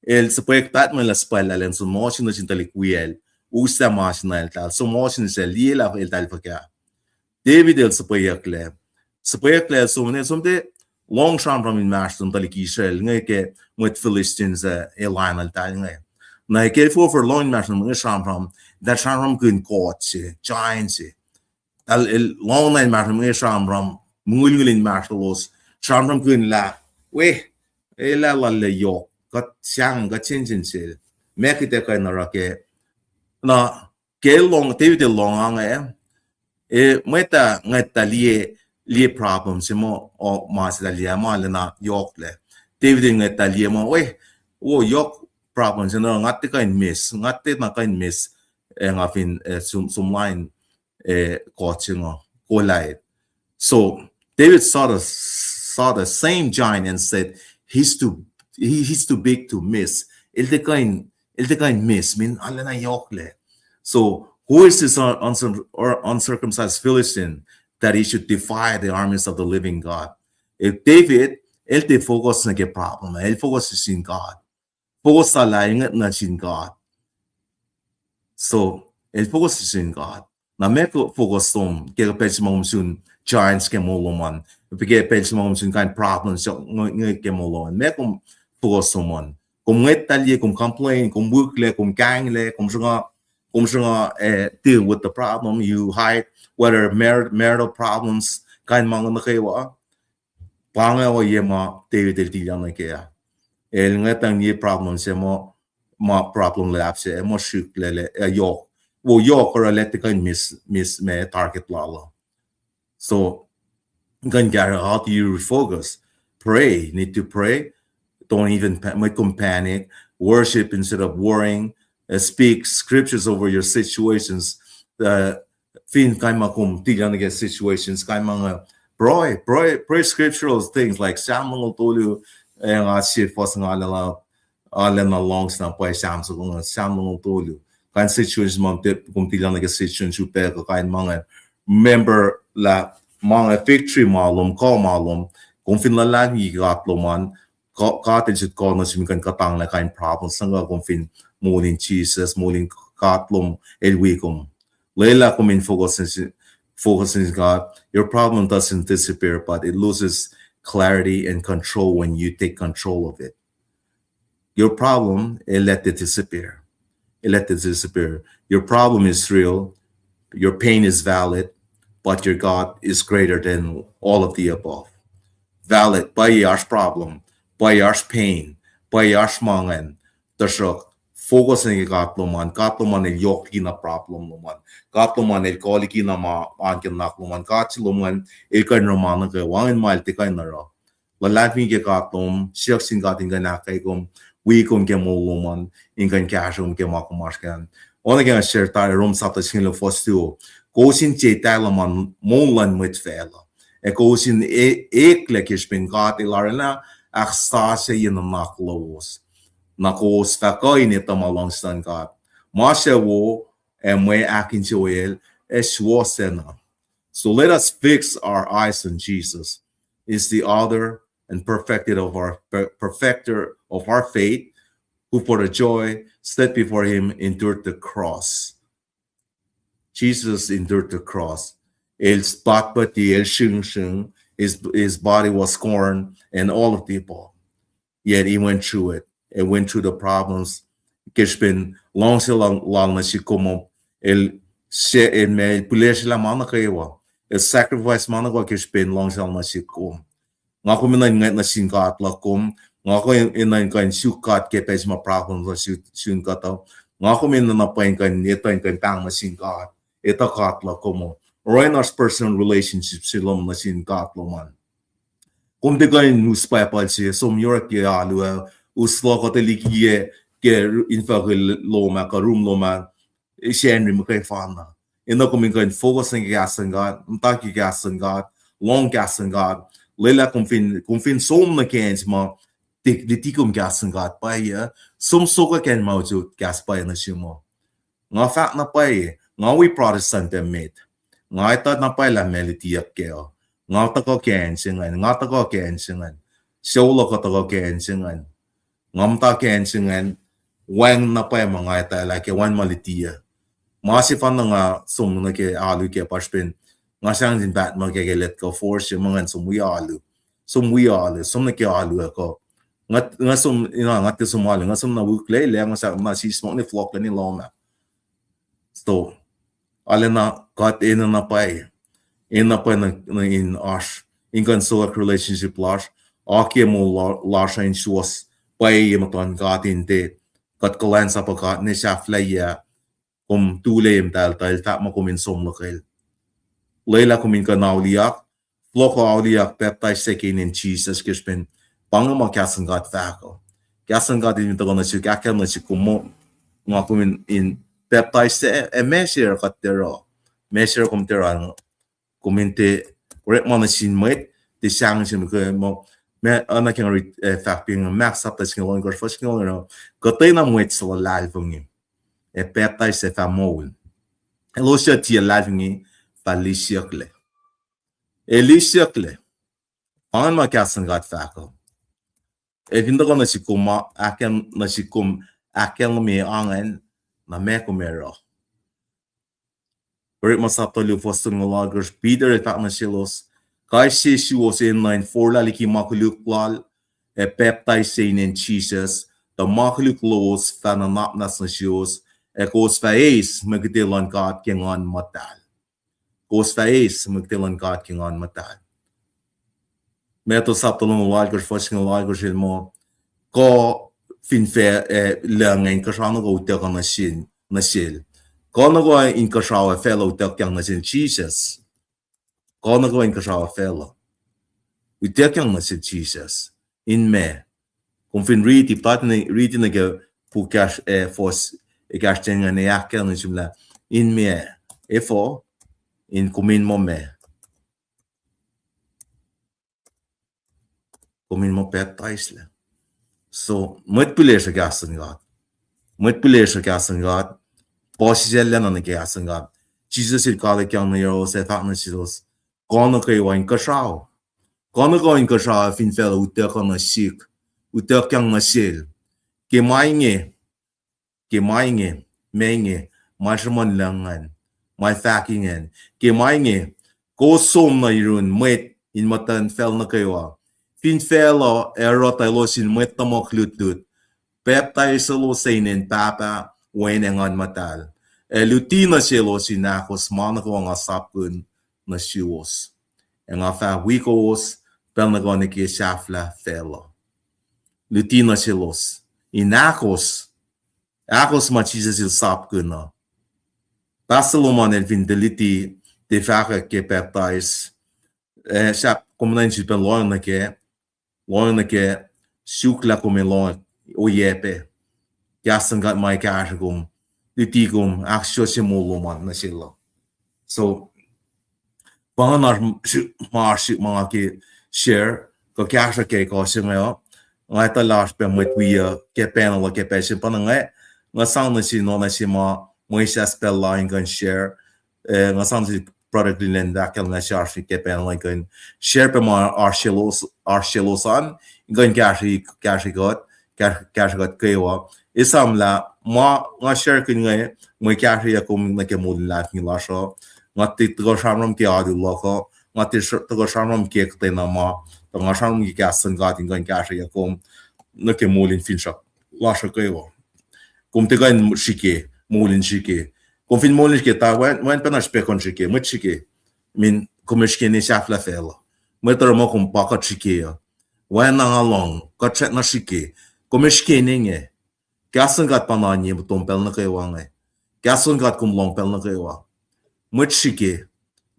el sepektat men la spalla len so motion na sintalik wiel usa masnal tal so motion se liela el tal fakya. David el sepekle so ne somde long sham from in master talik Israel ngeke with Philistines line al tal ngai. Na ke for long master ng sham from that sham from kun court giants el long line matter me shamram mungulin martelos shamram kun la we ela la yo got sang got chin sil make it ka na rake na ke long David long ang meta ngata lie problems mo o mas la lia ma na yok le David ngata lie mo we o yok problems no ngate ka miss ngate na ka miss ngafin some line coaching or so David saw the same giant and said he's too big to miss. El te kain miss min alena yokle. So who is this uncircumcised Philistine that he should defy the armies of the living God? If David el te focus na ke problem, el focus in God. Focus sa laing na in God. So el focus in God. Na meko focus tom ke page momsun giants ke moloman ke page momsun kind problems ngai ke molon meko focus tomon kum ngetali kum complain kum bukle kum kangle kum sunga deal with the problem you hide whether marital problems kind mang na kaywa panga wa yema David ti yang ke ya el ngatang ni problem se mo problem lapse mo shukle yo wo yo or let the kind miss me target lala. So gan gara how do you refocus? Pray, need to pray. Don't even panic. Worship instead of worrying. Speak scriptures over your situations. Fin kay makum tigan get situations kay mga pray scriptural things like Samuel tolu nga si fos nga ala longs na pa Samuel tolu. Kan situations mong kung tilang nag situations super kain mga member la mga victory malum call malum kung finlalang igatloman cottage ko na simikan katang la kain problems nga kung fin mulin Jesus mulin katlom elwikum lela kung in focusing God your problem doesn't disappear but it loses clarity and control when you take control of it. Your problem let it disappear. Let it disappear. Your problem is real. Your pain is valid, but your God is greater than all of the above. Valid. By your problem, by your pain, by your mangan, the focus on Katloman el yok na problem luman. Katloman el koliki na ankin nakluman. Katloman el kan romana ke wangin mal tikay na ra. Lalatmi ke katlom siyak sing kating ganakay kum we kon ke moluman ingan casual ke makumaskan ona ke share ta room sa ta sinlo fostu ko sin che ta laman molan mit fela Kosin ekle kishpin gat ilarna akstase yin naklos. Nakos fakoin itamalang God. Masha wo and we akin joel eswasena. So let us fix our eyes on Jesus. Is the author and perfecter of our faith, who for the joy set before him endured the cross. Jesus endured the cross. His body was scorned, and all of people. Yet he went through it and went through the problems. Kishpin long na si como el pulesh la mana kayo. El sacrifice mana ko kishpin long na si kom. Nga ko minan na singat la kom. Nga ko inan kan sukat ke pes ma problems la sungat. Nga ko minan na pain kan ito kan tang na singat. Ito kat la como. Or in our personal relationships silom na singat lo man. Kung de kan nus pa si som yor ke alu uslo ko teliki ke infagil loma ka room loma ishenri mo kay fana. Ino ko min kan focus ng gasan God, mtaki gasan God, long gasan God. Lela kung fin som na kens mo tikum gasan God pa ya. Som soka ken mo jo gas pa na simo. Nga fact na pa nga we Protestant met. Nga ita na pa la melitiyak keo. Nga ta ko kensingan, nga ta ko kensingan. Solo ko ta ko kensingan. Ngam ta kensingan wang na pa mga ita like wan malitiya. Masifan na nga sum na ke alu ke paspin. Nga siyang din bat mo ke let go force yung mga sum wi alu. Sum na ke alu ako. Nga sum nga te sum alu nga sum na wukle le nga sa ma si smoke ni flock ni loma. So alena kat ina na pa ina pa na in ash in consolak relationship lash aki mo lash in shuas pai yamaton gatin te kat kalan sa pagkat ni siya flaya kung tulem tal ta mo kumin som lokal leila kumin ka nauliak floko auliak peptai sekin in Jesus kishpen pang mo kasan gat fako kasan gat in to na si kakam na si kumo mo kumin in peptai se measure kat tero measure kum tero kumente rep mo na sin met de sang sin ko mo me ana kan facting max up das ngol ngor first ngol no gotay na mwet sa live ngi peptai se famol elo sia ti live ngi falisiakle elisiakle an ma kasan gat fako vindo ko na si kuma aken na si kum aken me angen na me kumero rep mo sa tolu fostun ngolagers Peter et na silos kai se was in line for laliki makuluk lal peptai sein in Jesus the makuluk los fananap nas na sios kos fais magdilan God kingan matal kos fais magdilan God kingan matal meto sa tolu ngolagers fostun ngolagers mo ko finfe langen kasano go te kana sin na sil kono go in kashawa fellow te kyang na sin Jesus kono go in kashawa fellow we te kyang na sin Jesus in me kung fin riti patne riti na ge pu cash force e cash tenga ne yakkel na simla in me efo in kumin mo me kumin mo pet taisle so met pilesha gasan God posisella na ke gasan God Jesus il kale kyang na yo se fa na silos kono ke wa in kashao kono go in kashao fin fel utte kono sik utte kyang na sil ke mainge menge mashmon langan my fakingen ke mainge ko som na irun met in matan fel na kayo fin felo erota losin met tamo klutut peptai solo seinen papa wenengan matal lutina selo sinakos manako nga sapun na siwos nga fa wikos pelnagone ke shafla felo lutina selos inakos akos machisa sil sapun na tasalomon el vindeliti de faca ke peptais sap komunan sipen loan na ke sukla komelon o yepe yasan got my kashagum litigum aksyo simuluman na sila so Panganar marshi mga ki share ko kasha ke ko singayo ngai ta last pe met we ke panel ke pe panangai nga sang na si no na si ma moisa spell line kan share nga sang si product line da kel na share ke panel kan share pe ma arshilosan gan kashi got ke wa isam la ma nga share kin ngai mo kashi ya kum na ke mul la ni la sho nga ti to shamram ke adu loko nga ti to shamram ke te na ma to nga shamram ki kasan ga tin gan kashi ya kum na ke mulin finsha la sho ke wa kum te gan shike mulin shike kum fin mulin shike ta wen pe na spekon shike mut shike min kum shike ni shafla fela meter mo kum pa ka shike ya wen na long ka chet na shike kum shike ni nge kasan ga pa na ni tom pel na ke wa nge kasan ga kum long pel na ke wa mut shike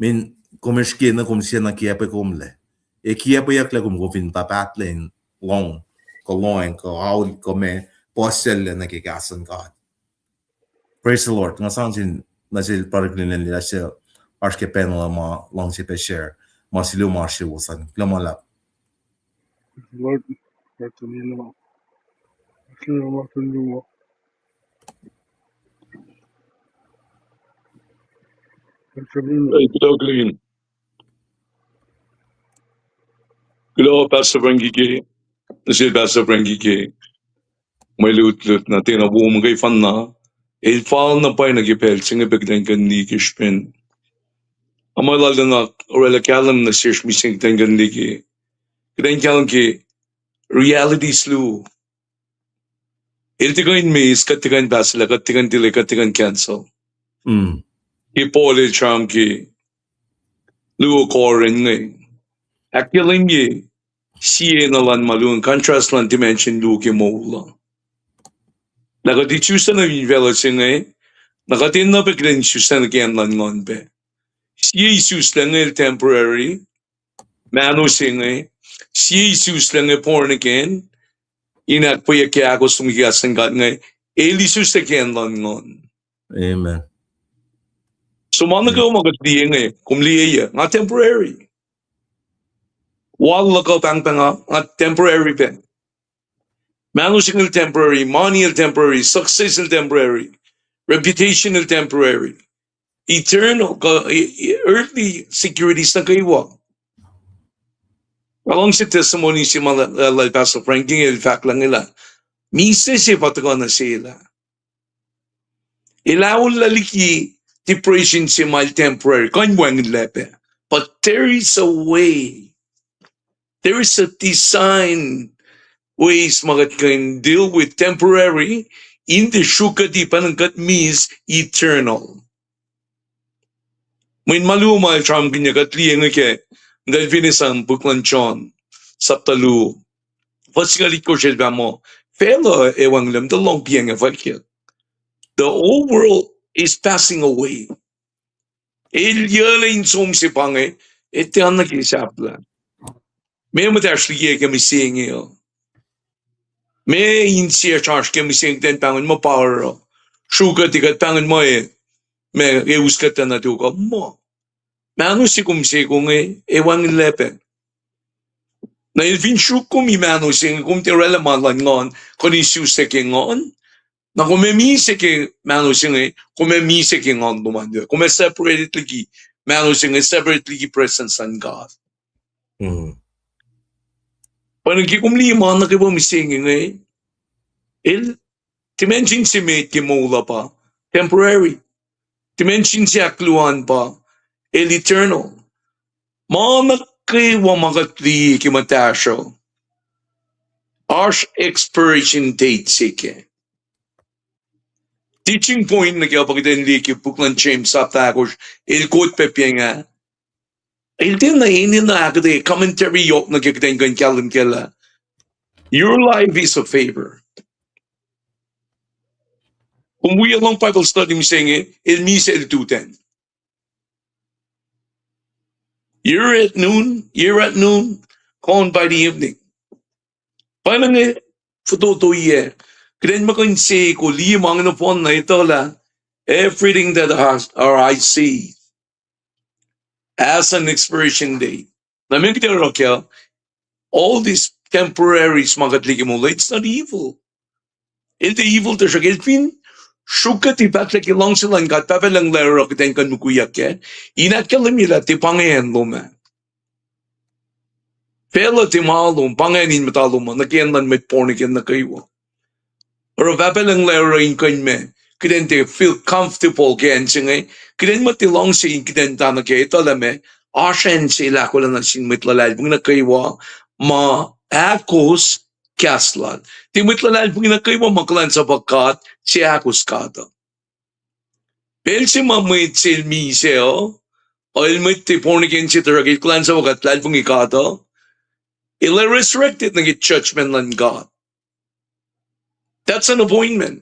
min kum shike na kum se na ke pe kum le e ke pe yak le kum go fin ta pat len long ko long ko how ko me posel na ke kasan ga praise the lord nga sang sin na sil product len la se arch ke panel ma long se pe share ma silu ma shi wosan klama la Lord, Bartolino, Bartolino, Hey, good afternoon. Hello, Pastor Frankie. This is Pastor Frankie. May lut na tinabu mo kay fan na. Fall na pa nagipel singa bigdan kan ni kishpin. Amalal na orela kalam na search missing tangan ligi. Kdan kalam ki reality slew. Iltigan miss katigan basla katigan delay katigan cancel. Ipole cham ki luo koren ngay. Akiling ye siye na lan malun contrast lan dimension luki mola. Nakatichusa na vivela singay. Nakatin na biglan chusa na kian lan ngon be. Siye isus lang el temporary. Mano singay. Siye isus lang el born again. Inak po ya kaya ako sumigas ng gat ngay. Elisus na kian lan ngon. amen Sumana ka magatliye ngay. Kumliye ya. Nga temporary. Wala ka pang nga temporary pe. Mano singay temporary. Money temporary. Success temporary. Reputation temporary. Eternal, earthly securities na kayo. Along sa testimony si Pastor Frankie, in fact lang nila, misa siya patagon na sila. Ilawon laliki, depression si mal temporary, kanyang lepe. But there is a way, there is a design ways magat can deal with temporary in the shuka di panangkat means eternal. Min maluma cham kinyagat liyeng ke dahil finisang buklan John saptalu pasigalit ko siya ba mo fellow evangelium the long piang evangel the whole world is passing away el yelling som si pange etian na kisapla me mo actually ye kami seeing yo me in siya charge kami seeing den pangon mo power sugar tigat pangon mo me euskata na to ko mo Mano si kumse kung ewang lepen. Na ilvin shuk kum imano sing kum tirela malan ngon koni su se ke ngon. Na kume mi se ke mano sing kume mi se ke ngon dumande. Kume separated lagi mano sing separately presence on God. Parang ki kum lima na kibo mi sing il dimension si mate ki mula pa temporary. Dimension si akluan pa el eternal. Mana kay wamagatli kimatasyo. Arsh expiration date sike. Teaching point na kaya pakitin liki puklan James saptakos il quote pepe nga. Il din na ini na akade commentary yok na kikita yung kalam kela. Your life is a favor. Kung we along Bible study mi saying il misa il 2:10. You're at noon, gone by the evening. Paano nga, fututo ye. Kaya makan say ko limang na pon na ito la, everything that our eyes see. as an expiration date. Namin kita kaya, all these temporaries magatligim mo, it's not evil. It's evil to siya. Ilpin, suka ti patlaki lang silang kat, papalang laro kita kan mukuyak ya. Inat kalamila ti pangayan lo man. Pela ti malum, pangayanin matalo mo, nakiyanlan met pornikin na kayo. Or papalang laro in kan me, kiden te feel comfortable kaya singay, kiden matilong siya kiden ta na kaya ito lame, asyan sila ko lang nasin mitlalal, kung na kayo, ma akos kaslan. Timitlalal kung na kayo maklan sa bakat, si akos kata. Pel si mamit silmiseo, o ilmit ti pornikin si taragit klan sa bakat, lal pong ikata, ila resurrected na judgment ng God. That's an appointment.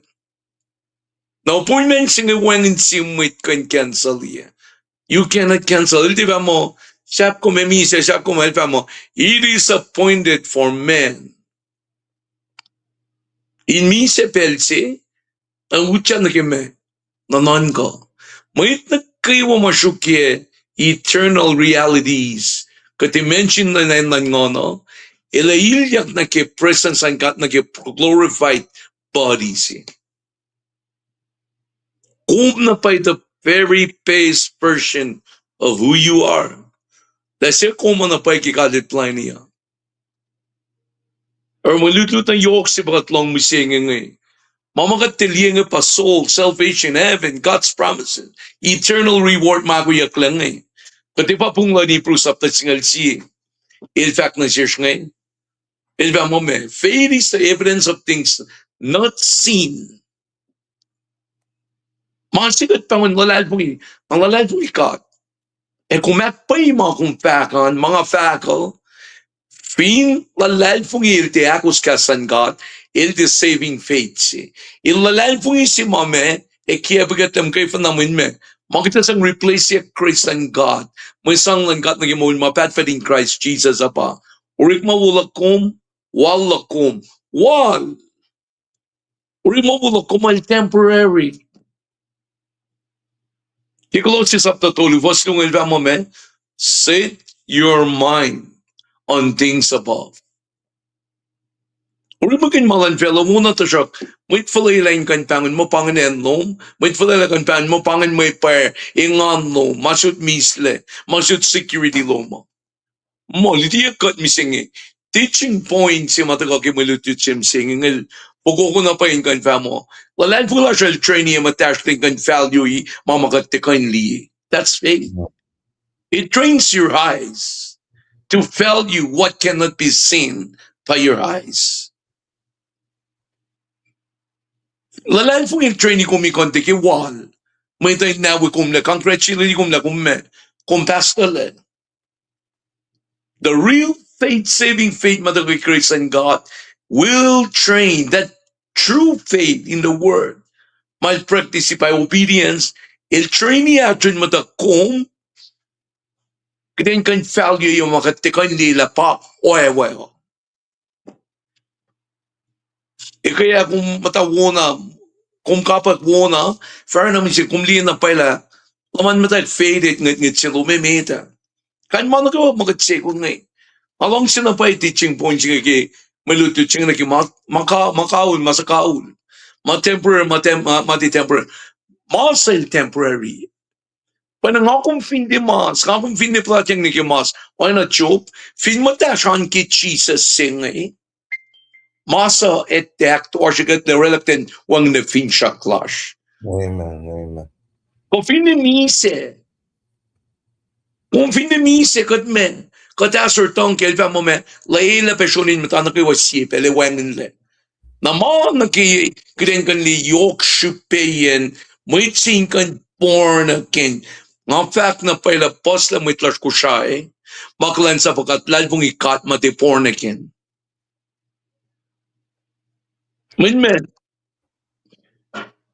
The appointment singa when in simwit can cancel ya. You cannot cancel. Di ba mo, siap ko memisa, siap ko malpa mo, it is appointed for men. In mise pelsi, ang ucha na kime, nanan ko. Mayit na kayo masukye, eternal realities. Kati mention na ngono, ilailyak na ke presence ang kat na ke glorified bodies. Kung na pa the very base version of who you are. Dahil kung na pa ikikalit plan niya. Or malutut na yok si bakat lang misingin eh. Mamagat tiliyang pa soul, salvation, heaven, God's promises, eternal reward maguyak lang eh. Pati pa pong lani prusap na singal siya. In fact na siya ngayon. In fact mo me, faith is the evidence of things not seen. Mga sigat pa ang lalal pong ikat. E kung makpay mga kung fakan, mga fakal, fin lalal pong ilte akos kasan God, ilte saving faith si. Ilalal pong isi mame, e kaya bagatam kayo panamin me, makita sang replace siya Christ and God. May sang lang God naging mawin mapatfad in Christ Jesus apa. Urik mawulakom, walakom, wal. Urik mawulakom al temporary. Colossians chapter 2, verse 2, set your mind on things above. Uri maging malanfela muna to siya, may falailain kan pangan mo panganen no, may falailain kan pangan mo pangan may par, ingan no, masut misle, masut security lo mo. Mo, liti kat misingi. Teaching point si matagaki malutut siya misingil. Pugo ko na pa yung kan mo. Lalan po lang siya training yung matashling kan value yi, mamagat kan li. That's faith. It trains your eyes to value what cannot be seen by your eyes. Lalan po yung training ko mi konti ki wal. May tayo nawi kum na, congratulate kum na kum me, kum pastale. The real faith, saving faith, Mother Grace and God, will train that true faith in the word. Might practice by obedience. Il train niya dun matakom. Kaya kan value yung makatikan nila pa. Oy. Kaya kung matawona, kung kapat wona, fair naman siya, kung liyan na pala, laman matag faith it ngit siya lumimita. Kan man nagawa magatse ko ngay. Along siya na pa teaching point siya kay malutut siya na kay makaul, masakaul. Ma-temporary, mati-temporary. Masal temporary. Panang akong fin de mas, akong fin de platang ni kay mas, why not job? Fin matashan kay Jesus singay. Masa et act or siya gat the reluctant wang na fin siya clash. Amen. Kung fin de mise, kung fin de mise kat men, kata asurtong kelpa mo me, laila pesyonin matana kay wasye, pele wangin le. Naman na kay kren kan li yok shupeyen, may tsing kan born again. Nga fact na pala pos la may tlash ko siya eh, maklan sa pagkatlan pong ikat mati born again. Men,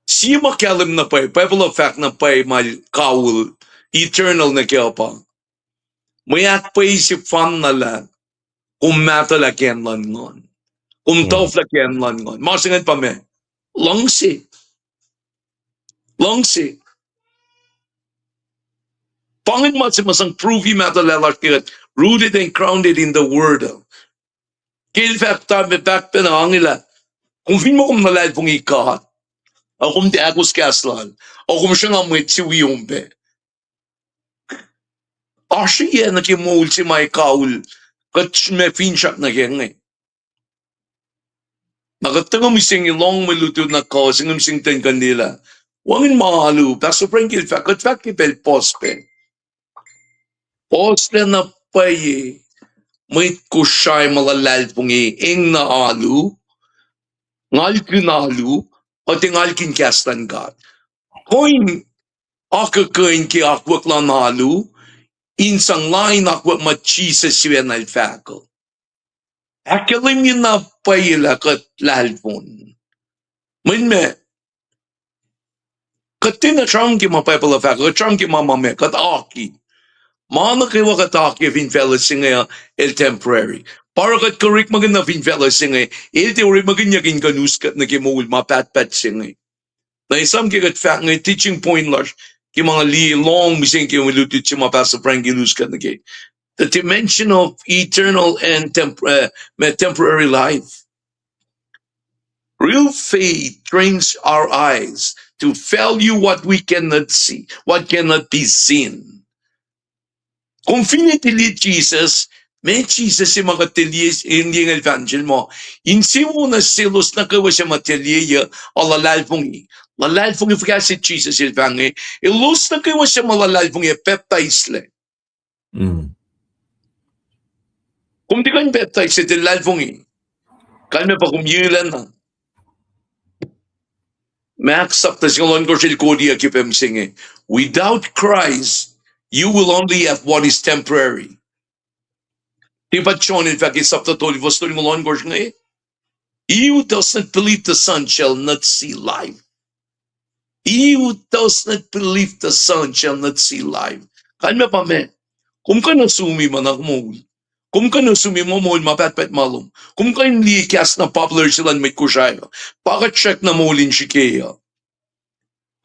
siya makalim na pa, people of fact na pa, mal kawul, eternal na kaya pa. May at pa isip fan na lang, kung mata la kiyan lang ngon. Kung tof la kiyan lang ngon. Masingan pa me, langsi. Pangin masang provey matalalakit, rooted and grounded in the word. Kilfakta me back penangila. Kung fin mo kung nalad pong ikat, o kung di agos kaslan, o kung siya nga mwit si wiyumbe. Asya na kimul si may kaul, kat me finchak na keng. Nakatanga mising ilong maluto na ko, singam sing ten kanila. Wangin mahalu, paso prang kilfak, kat fak kipel pospe. Pospe na paye, may kusay malalal pong ing na alu, ngal kinalu, o tingal kinkastan ka. Koin akakain ki akwak lang halu, insang lain akwak machisa siya na alfako. Akalim yun na payila kat lalpon. Min katina siyang ki mapapala fako, siyang ki mamame, kat aki. Mana kiwa kat aki fin fella singa el temporary. Para kat karik maganda fin fella singa, el teori maganyakin kanuskat na kimul mapat-pat singa. Na isang kikat fact nga teaching point lash ki mga long mising ki malutit si mapasa prangilus ka nagay. The dimension of eternal and temporary life. Real faith trains our eyes to value what we cannot see, what cannot be seen. Kung finitili Jesus, may Jesus si mga telies hindi ng evangel mo. Insi mo na silos na kawa siya mateliya o lalalpong Lalalpong si Jesus il evangel. Ilus na kawa siya malalalpong peptaisle. Kung di ka yung peptaisle, lalalpong kanya pa kumyilan na. Max up tas yung ko siya kodi akipem singe. Without Christ, you will only have what is temporary. Di ba John in fact is up to 12 verse 20 mo ko siya He who does not believe the Son shall not see life. He who does not believe the Son shall not see life. Kanya pa kung ka nasumi man ako kung ka nasumi mo mapatpat malum, kung ka hindi kias na popular sila may kusaya, paka-check na mulin si Kaya.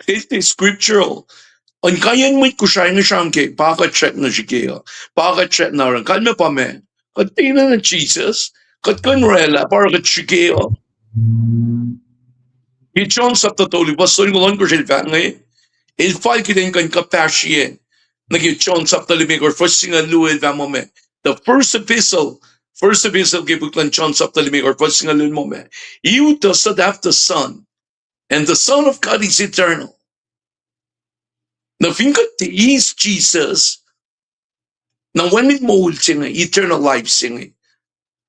It is scriptural. Ang kayan may kusaya na siyang kaya, paka-check na si Kaya. Paka-check na rin. Kanya pa kat tina na Jesus, kat kanrela, para kat si Kaya. John sa tatoli, pastor yung lang ko siya ngayon. Il-file kita yung kan kapasyen. Nag-John sa tatoli, or first singa luwid va mo The first epistle gibuklan John sa tatoli, or first singa luwid mo He who does not have the Son, and the Son of God is eternal. Na finkat is Jesus, na when it mo singa, eternal life singa.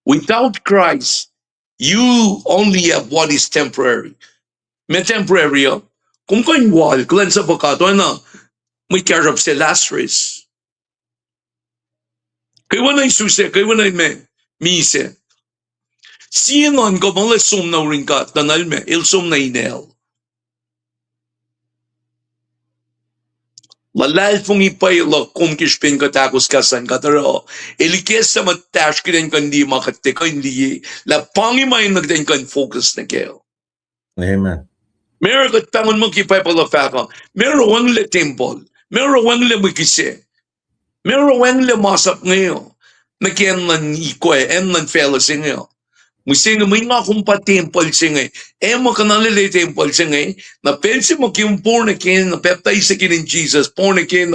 Without Christ, you only have what is temporary. May temporary, kung kayo wal, kailan sa bakato, may karap si Lazarus. Kaya na Isus, kaya na mise. Sinon ko mga sum na rin ka, tanal ilsum na inel. Malal pong ipaylo kung kispin ka takos kasan ka taro. Ilikes sa matash ka rin kandi makatika, hindi la pangimay nagdain kan focus na kayo. Amen. Meron ka tangon mo kipay pala faka. Meron wang le temple. Meron wang le magkisi. Meron wang le masap ngayon. Nakiyan lang ikwe, en lang fellas ngayon. Musi nga may nga kumpa temple siya mo ka nalilay temple siya na pensi mo kiyong born again, na peptay sa kinin Jesus, born again,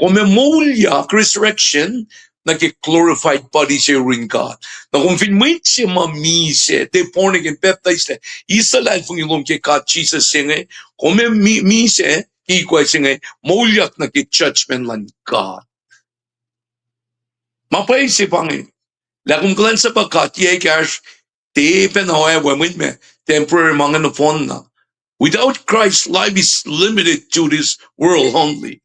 kumemulya, resurrection, nag-glorified body siya rin ka. Na kung finmate siya mamise, te born again, baptized siya, isa lang kung yung kay God, Jesus siya kumemise, ikwa siya mulyak na ki-judgment lang God. Mapaisip ang kung kalan sa pagkat, cash, te penhoy, wamit me, temporary mga nafon na. Without Christ, life is limited to this world only.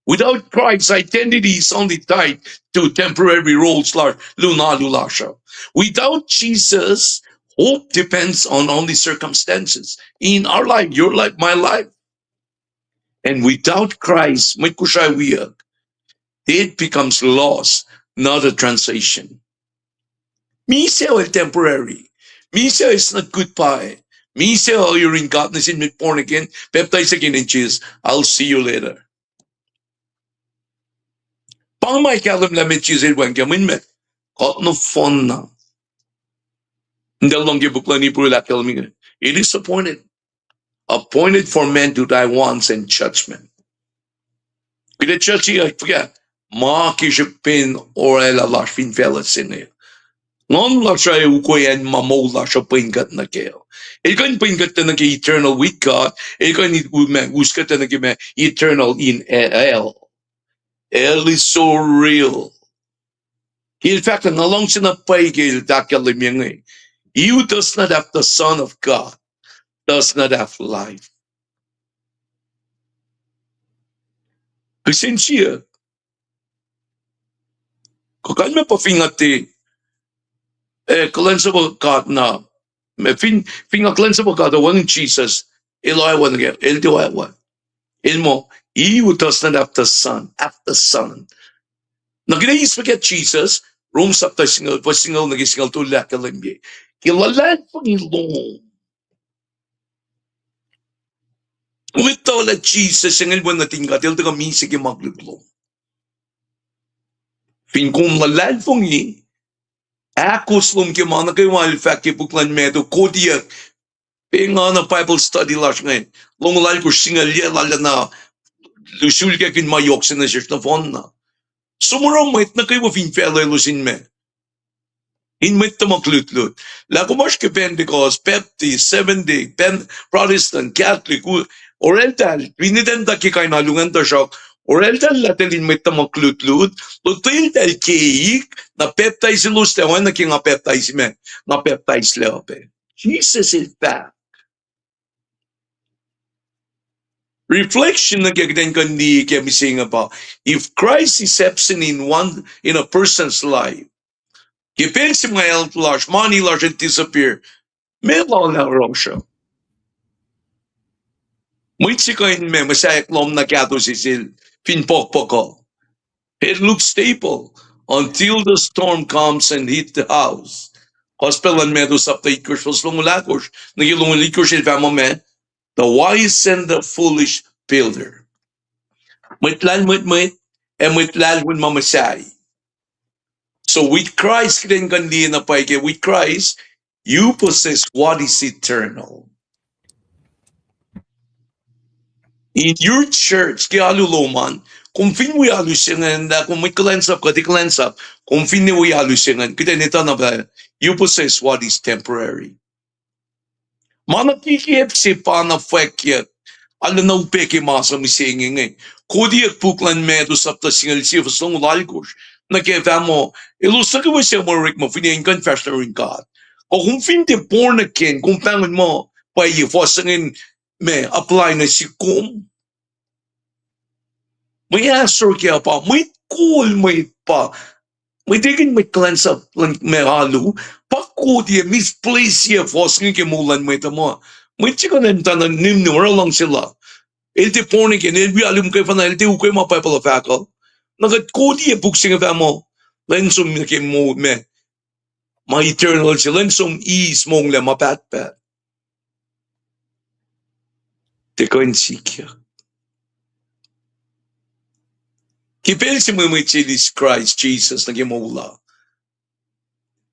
Without Christ, identity is only tied to temporary roles like lulasha. Without Jesus, hope depends on only circumstances in our life, your life, my life. And without Christ, may kusay wiyag, it becomes loss, not a translation. Miseo is temporary. Miseo is not goodbye. Miseo, you're in godness in born again, baptized again in Jesus. I'll see you later. Pang mai kalam la met chisel wan kamin me. Kot no fon na. Ndel long bukla ni puro la kalminga. It is appointed for men to die once in judgment. Kida chachi I forget. Ma kishapin orela lash fin fellas in it. Non la siya ukoyan mamola siya pingat na kayo. Ikaw pingat na nag eternal with God. Ikaw ni uskat na nag eternal in hell. Hell is so real. In fact, ang along siya na paigil dakalim yung you does not have the Son of God, does not have life. Kasi siya, kakal me pa fingati, cleansable God na, cleansable God, the one Jesus, Eloy one again, El Dewey one. Ilmo, he who does not have the Son. Naginaisip forget Jesus, Rome sapta single, nagisingal to lakalimbi. Kilalan Panginoon. Umitaw la Jesus, ang ilwan natin katil, taga misig yung maglulong. Pinkum lalan Panginoon, akos lum ki mana kay wal fact ki buklan medo kodiya pinga na Bible study lash ngayon long lal ko singal ya lala na lusul ka kin mayok sa nasir na fon na sumurang mait na kayo fin fellow lusin me in met ta maklutlut la kumash ke Pentecost Baptist Seventh-day Protestant Catholic Oriental binidenta ki kay nalungan ta siya Oriental latin met ta maklutlut lutil tal keik na baptize lus te wan na ki nga baptize me nga baptize leope Jesus is back. Reflection na kagdan kandi kaya saying about if Christ is absent in a person's life, kipensi mga health loss, money loss and disappear, may law na raw siya. May sikain me, masayak lom na kato sisil, pinpokpoko. It looks stable until the storm comes and hit the house. Hospital and medo sapta ikos lumulakos, nagilumulikos ilva mo me, the wise and the foolish builder. Mitlal and mitlal win mamasay. So with Christ, with Christ, you possess what is eternal. In your church, kaya aluloman, kung fin mo alusingan, kung may cleanse up, kung fin mo alusingan, kita nito na ba, you possess what is temporary. Manakikip si panafekyat, ala na upeke masa misingin eh. Kodi at puklan medo sa ptasingal siya fasong lalgos, na kaya mo, ilusa ka ba siya mo rik mo, finihin confession rin God. O kung fin te born again, kung pangan mo, pa ifosangin, may apply na si kum. May answer kaya pa, may cool may pa, may digin may cleanse up may halo, pakko diya misplace siya fosangin kimulan may tamo. May chika na tanan nimnumara lang sila. Elte born again, elbi alim kayo pa na elte ukay mga Bible of Akal. Nagat ko diya buksing of amo, lensum nakim mo me, ma eternal si lensum is mong le mapatpat. Teko in sikya. Kipel si mo may chilis Christ Jesus na kimula.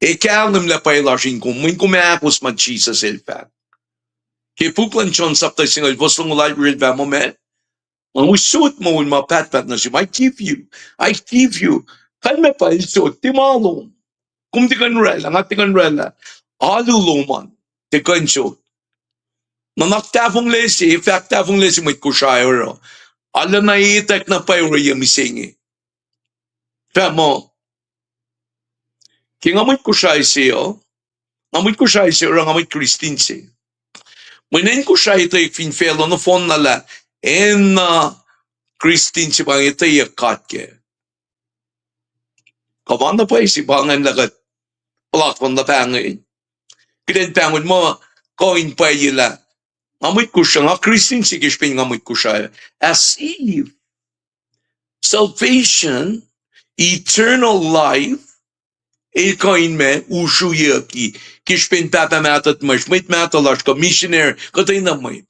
Kalam la pa ilashin ko, may kumakos man Jesus elfat. Kipuklan John sapta singal, bostong life real ba mo me? Ang usut mo un mapatpat na siya, I give you. Kan me pa isut, timalong. Kung di kan rela, aluluman, di kan siut. Nanaktafong lesi, faktafong lesi may kusayro. Ala na itak na payro yung misingi. Famo, kaya ngamit kusay siyo, ngamit Christine siyo. Menen kusay ito yung finfelo no phone nala, en Christine siya bang ito yung katke. Kawan na pa si bangan lagat, plakon na pangin. Kaya pangon mo, coin pa yila. Ngamit ko siya nga, Christine siya kishpin ngamit ko siya. As if salvation, eternal life, coin me, ushu yaki. Kishpin papa matat mas, may matalash ka, missionary, katay na may.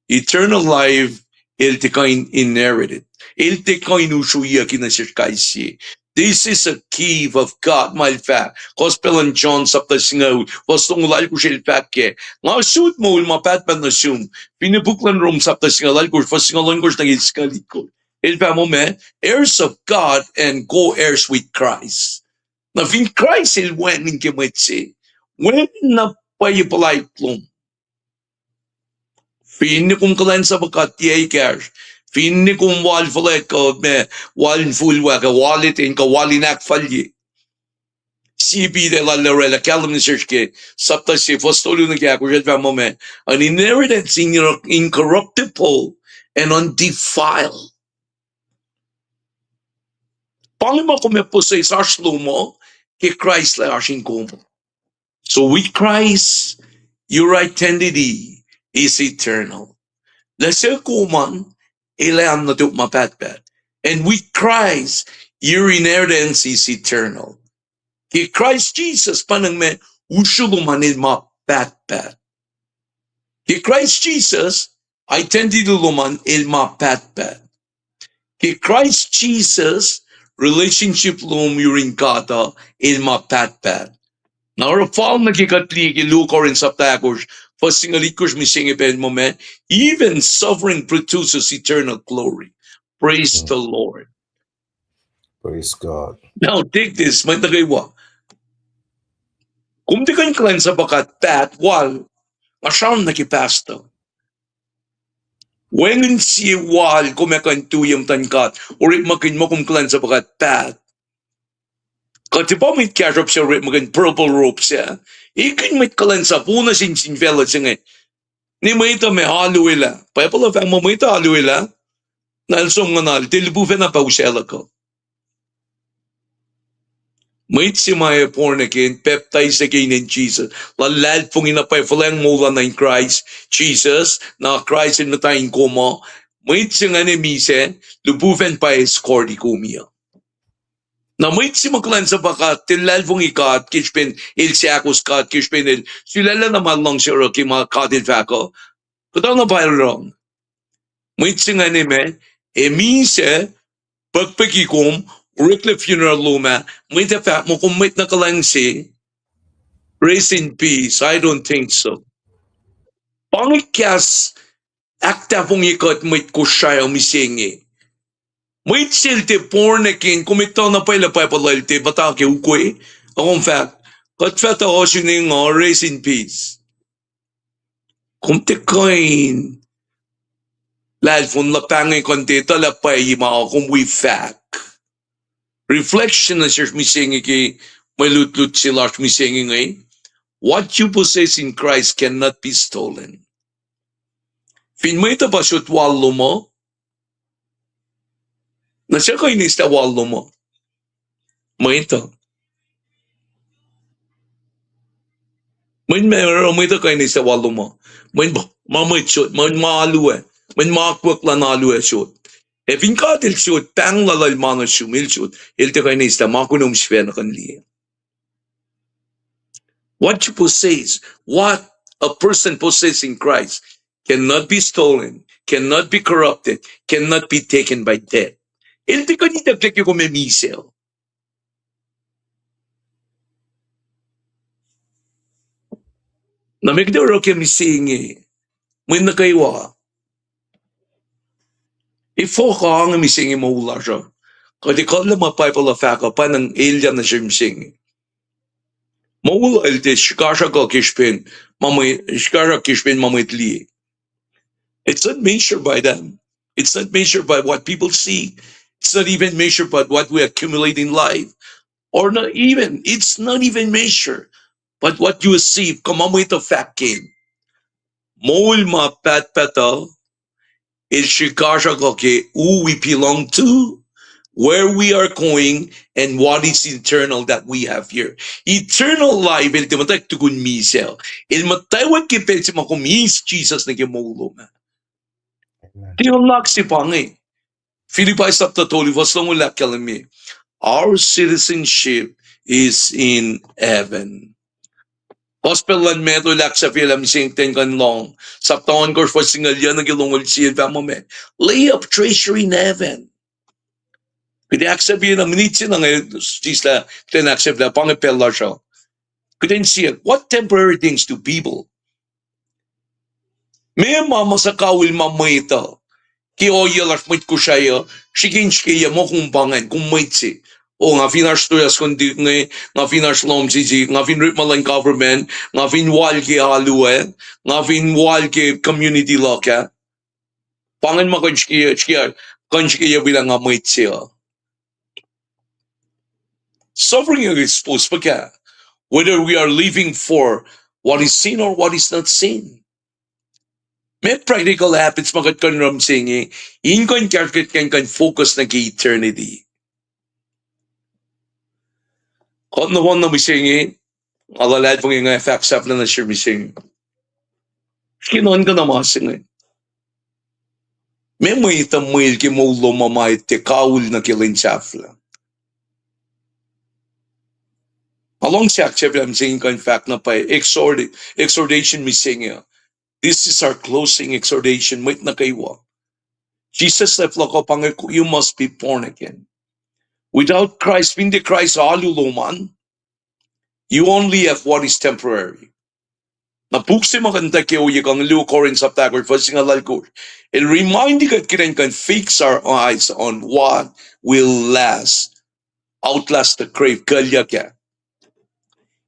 Eternal life il te kain inherited. Il te kain ushuya kinasirkaisi. This is a key of God, my fact. Gospel and John sapta singaw, wastong lal ko siya fact ke. Nga shoot mo, ilmapatpat na siyum. Pinabuklan rom sapta singalal ko, fasingalon ko siya nag-iskalit ko. Ilpa mo me, heirs of God and co-heirs with Christ. Na fin Christ il wen in kemetsi. When na payipalay plum. Fin kum kalan sa bakat tiyay cash. Fin kum wal falet ko me wal full wa ka wallet in ka walinak falye. CB de la Lorella kalam ni search ke sapta si fostolo na kaya ko siya mo me an inheritance incorruptible and undefiled. Paano mo kung may possess aslo mo kay Christ la asing kumo. So with Christ, your identity is eternal. Lasel kuman, ilan na ito mapatpat. And with Christ, your inheritance is eternal. Kay Christ Jesus, panang may usuluman il mapatpat. Kay Christ Jesus, identity luman il mapatpat. Kay Christ Jesus, relationship lum yuring kata il mapatpat. Now, our fall nagkikatli kilukor in saptakos, fasingalikos misingipin mo man, even suffering produces eternal glory. Praise the Lord. Praise God. Now, take this, may tagaywa. Kung di kang klan sa bakat, pat, wal, masyam nakipasta. When si wal, kumakan tuyang tangkat, or makin mo kung klan sa bakat, pat, katiba may kasap siya rin maging purple rope siya. Ikin may kalan sa puna sin fella siya nga. Ni may ito may halo ila. Paya pala fang mo may ito halo ila. Nalsong nga nal. Tilibufe na pa usela ko. May si Maya born again. Baptized again in Jesus. Lalal pong inapay falang mula na in Christ. Jesus. Na Christ in natayin ko mo. May si nga ni Mise. Lubufen pa escort ikumia. Na may si maglan sa bakat, tilal pong ikat, kishpin il siakos kat, kishpin il, silala naman lang siya ro, mga katil fako. Kataw na ba wrong? May si nga ni me, mise, pagpagikom, urikle funeral luma, may tafak mo kung may nakalang si, rest in peace, I don't think so. Pangikyas, akta pong ikat, may kusaya umisingi. May silte born again, kumitaw na pala palalte, batake ukwe. Akong fact, katfata ko siya nga, rest in peace. Kumtikain, lalfon lapangay konti, talapay mga kumwi fact. Reflection na siya misingi kay, may lut-lut sila misingi ngay. What you possess in Christ cannot be stolen. Fin may tapasot walo mo, na siya kayo nista walo mo. May ito. May ito kayo nista walo mo. May mamay shoot. May maaluwe. May makakwak lang naluwe shoot. E fin katil shoot, pang lalal mana shumil shoot. Ilte kayo nista makunong siya na kanliya. What you possess, what a person possesses in Christ cannot be stolen, cannot be corrupted, cannot be taken by death. Ilte ka nita plek yung kumimisel. Namigdaro kaya misingi. May nakaiwa. Ifo ka ang misingi mo ula siya. Kasi kala mapaypala faka pa ng alien na siya misingi. Maula ilte shikasha ka kishpin, shikasha kishpin mamitli. It's not measured by them. It's not measured by what people see. It's not even measured by what we accumulate in life. Or not even, it's not even measured by what you receive. Kamamit of fact came. Mol ma pat pata is shikasha kake who we belong to, where we are going, and what is eternal that we have here. Eternal life, il timatak tukun misel. Il mataywan kipet si makumis Jesus na kimulo ma. Tiyonlak si pangi. Philippi chapter 20, verse 1 kalami. Our citizenship is in heaven. Gospel lan meto lak sa film sing ten kan long. Sa taon ko for single yan nagilungol siya pa mo me. Lay up treasury in heaven. Kaya aksabihin na minutes na ngayon sisla tinaksabi na pangipella siya. Couldn't see it. What temporary things do people? May mama sa kawil mamita. Ki oyalas mit ko siya. Sigin siya mo kung bangan kung mitsi. O nga finash tuyas kundi nga finash lom sisi, nga finrip malang government, nga finwal ki halue, nga finwal ki community law ka. Pangan mo kanskiya bilang nga mitsi. Suffering is exposed pa ka. Whether we are living for what is seen or what is not seen. May practical habits magat kan ram singi, in kan karkit kan focus na ki eternity. Kung naman na misingi, alalad pong yung effects up na siya misingi. Kinoon ka na masingi. May itamil ki mo lumamay te kaul na kilinsafla. Along sa activity, I'm saying in fact na pa exhortation misingi. This is our closing exhortation. Wait na kayo. Jesus said, you must be born again. Without Christ, hindi Christ aluluman, you only have what is temporary. Napukse maganda kayo yung Luke Corinth sa tagor, fasing alal ko. And remind you that can fix our eyes on what will last, outlast the crave, kalya ka.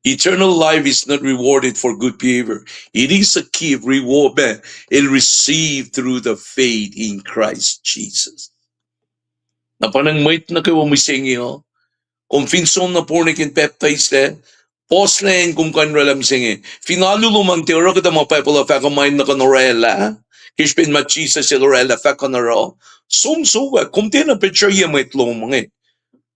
Eternal life is not rewarded for good behavior. It is a gift, reward, it received through the faith in Christ Jesus. Napanang mait na kayo umisingi, oh. Kung finsom na pornikin peptides le, poslen kung kanralam singi. Finalo lumang teoro kita mga people of mind na kanorela. Kishpin machisa si Lorela fa kanaro. Sumsuga, kung tina picture yung may tlong mga.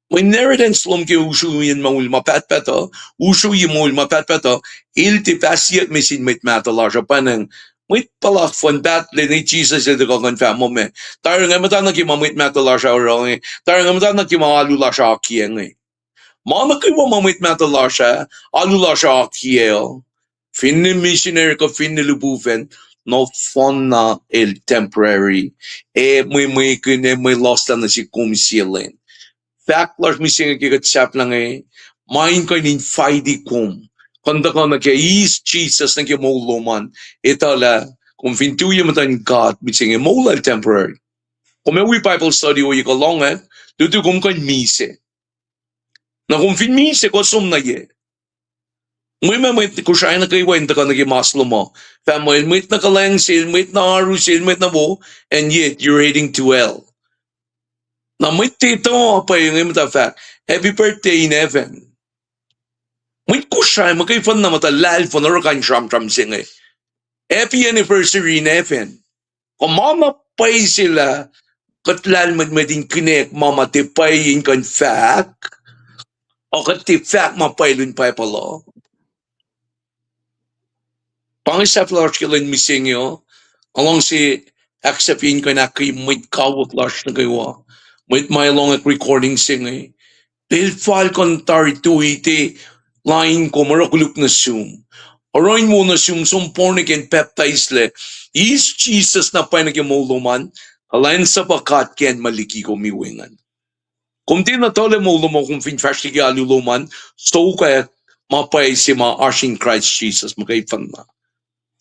May inheritance lom ki usu yin maul mapatpato, usu yin maul mapatpato, ilti pasiyat misin may matala siya panang, may palak fun bat le ni Jesus ito ka konfam mo me. Tayo nga mata na ki mamit matala siya orang eh. Tayo nga mata na ki maalula siya akiyeng eh. Mana kayo mamit matala siya, alula siya akiyeng. Finni missionary ka finni lubuven, no fun na el temporary. May lost na si kumsilin. Fact large missing kigat lang eh. Main ka nin fighty kum. Kanda ka na kaya is Jesus na kaya mauluman. Itala, kung fintuyo matan God, missing eh, maulal temporary. Kung may Bible study o ikalong eh, duto kung kan mise. Na kung fin mise ko sum na ye. May ko siya na kayo wenta ka nagimaslo mo. Family, may na kalangsil, may na arusil, may na mo, and yet you're heading to hell. Na may tito pa yung imata fact. Happy birthday in heaven. May ko siya, magkaifan na matalal po na rakan siyam sing eh. Happy anniversary in heaven. Kung mamapay sila, katlal magmading kinek, mamatipay in kan fact, o katip fact mapaylun pa pala. Pangisap large kilan missing yo, along si accepting ko na kayo may kawak large na kayo. May long at recording sing eh. Dahil file kontari to iti, line ko marakuluk na sum. Arayin mo na sum pornik and peptides le. Is Jesus na pa nagimuluman, alain sa bakat ken maliki ko miwingan. Kung di na tole mo lumo kung finfash ki aluluman, so kaya mapay si ma arsing Christ Jesus, makaifan na.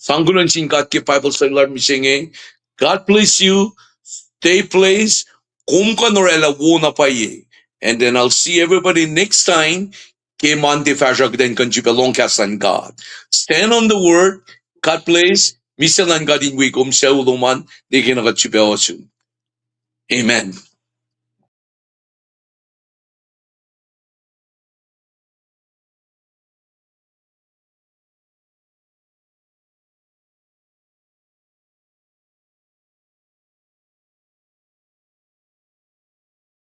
Sanggulan singkat ki Bible sa Lord misinging, God bless you, stay place, kum ka norela wuna pa ye. And then I'll see everybody next time. Ke Monday Fashak then kan jibelong kasan God. Stand on the word, God bless, misalan God in wikum sa uluman, di kinakachibeosun. Amen.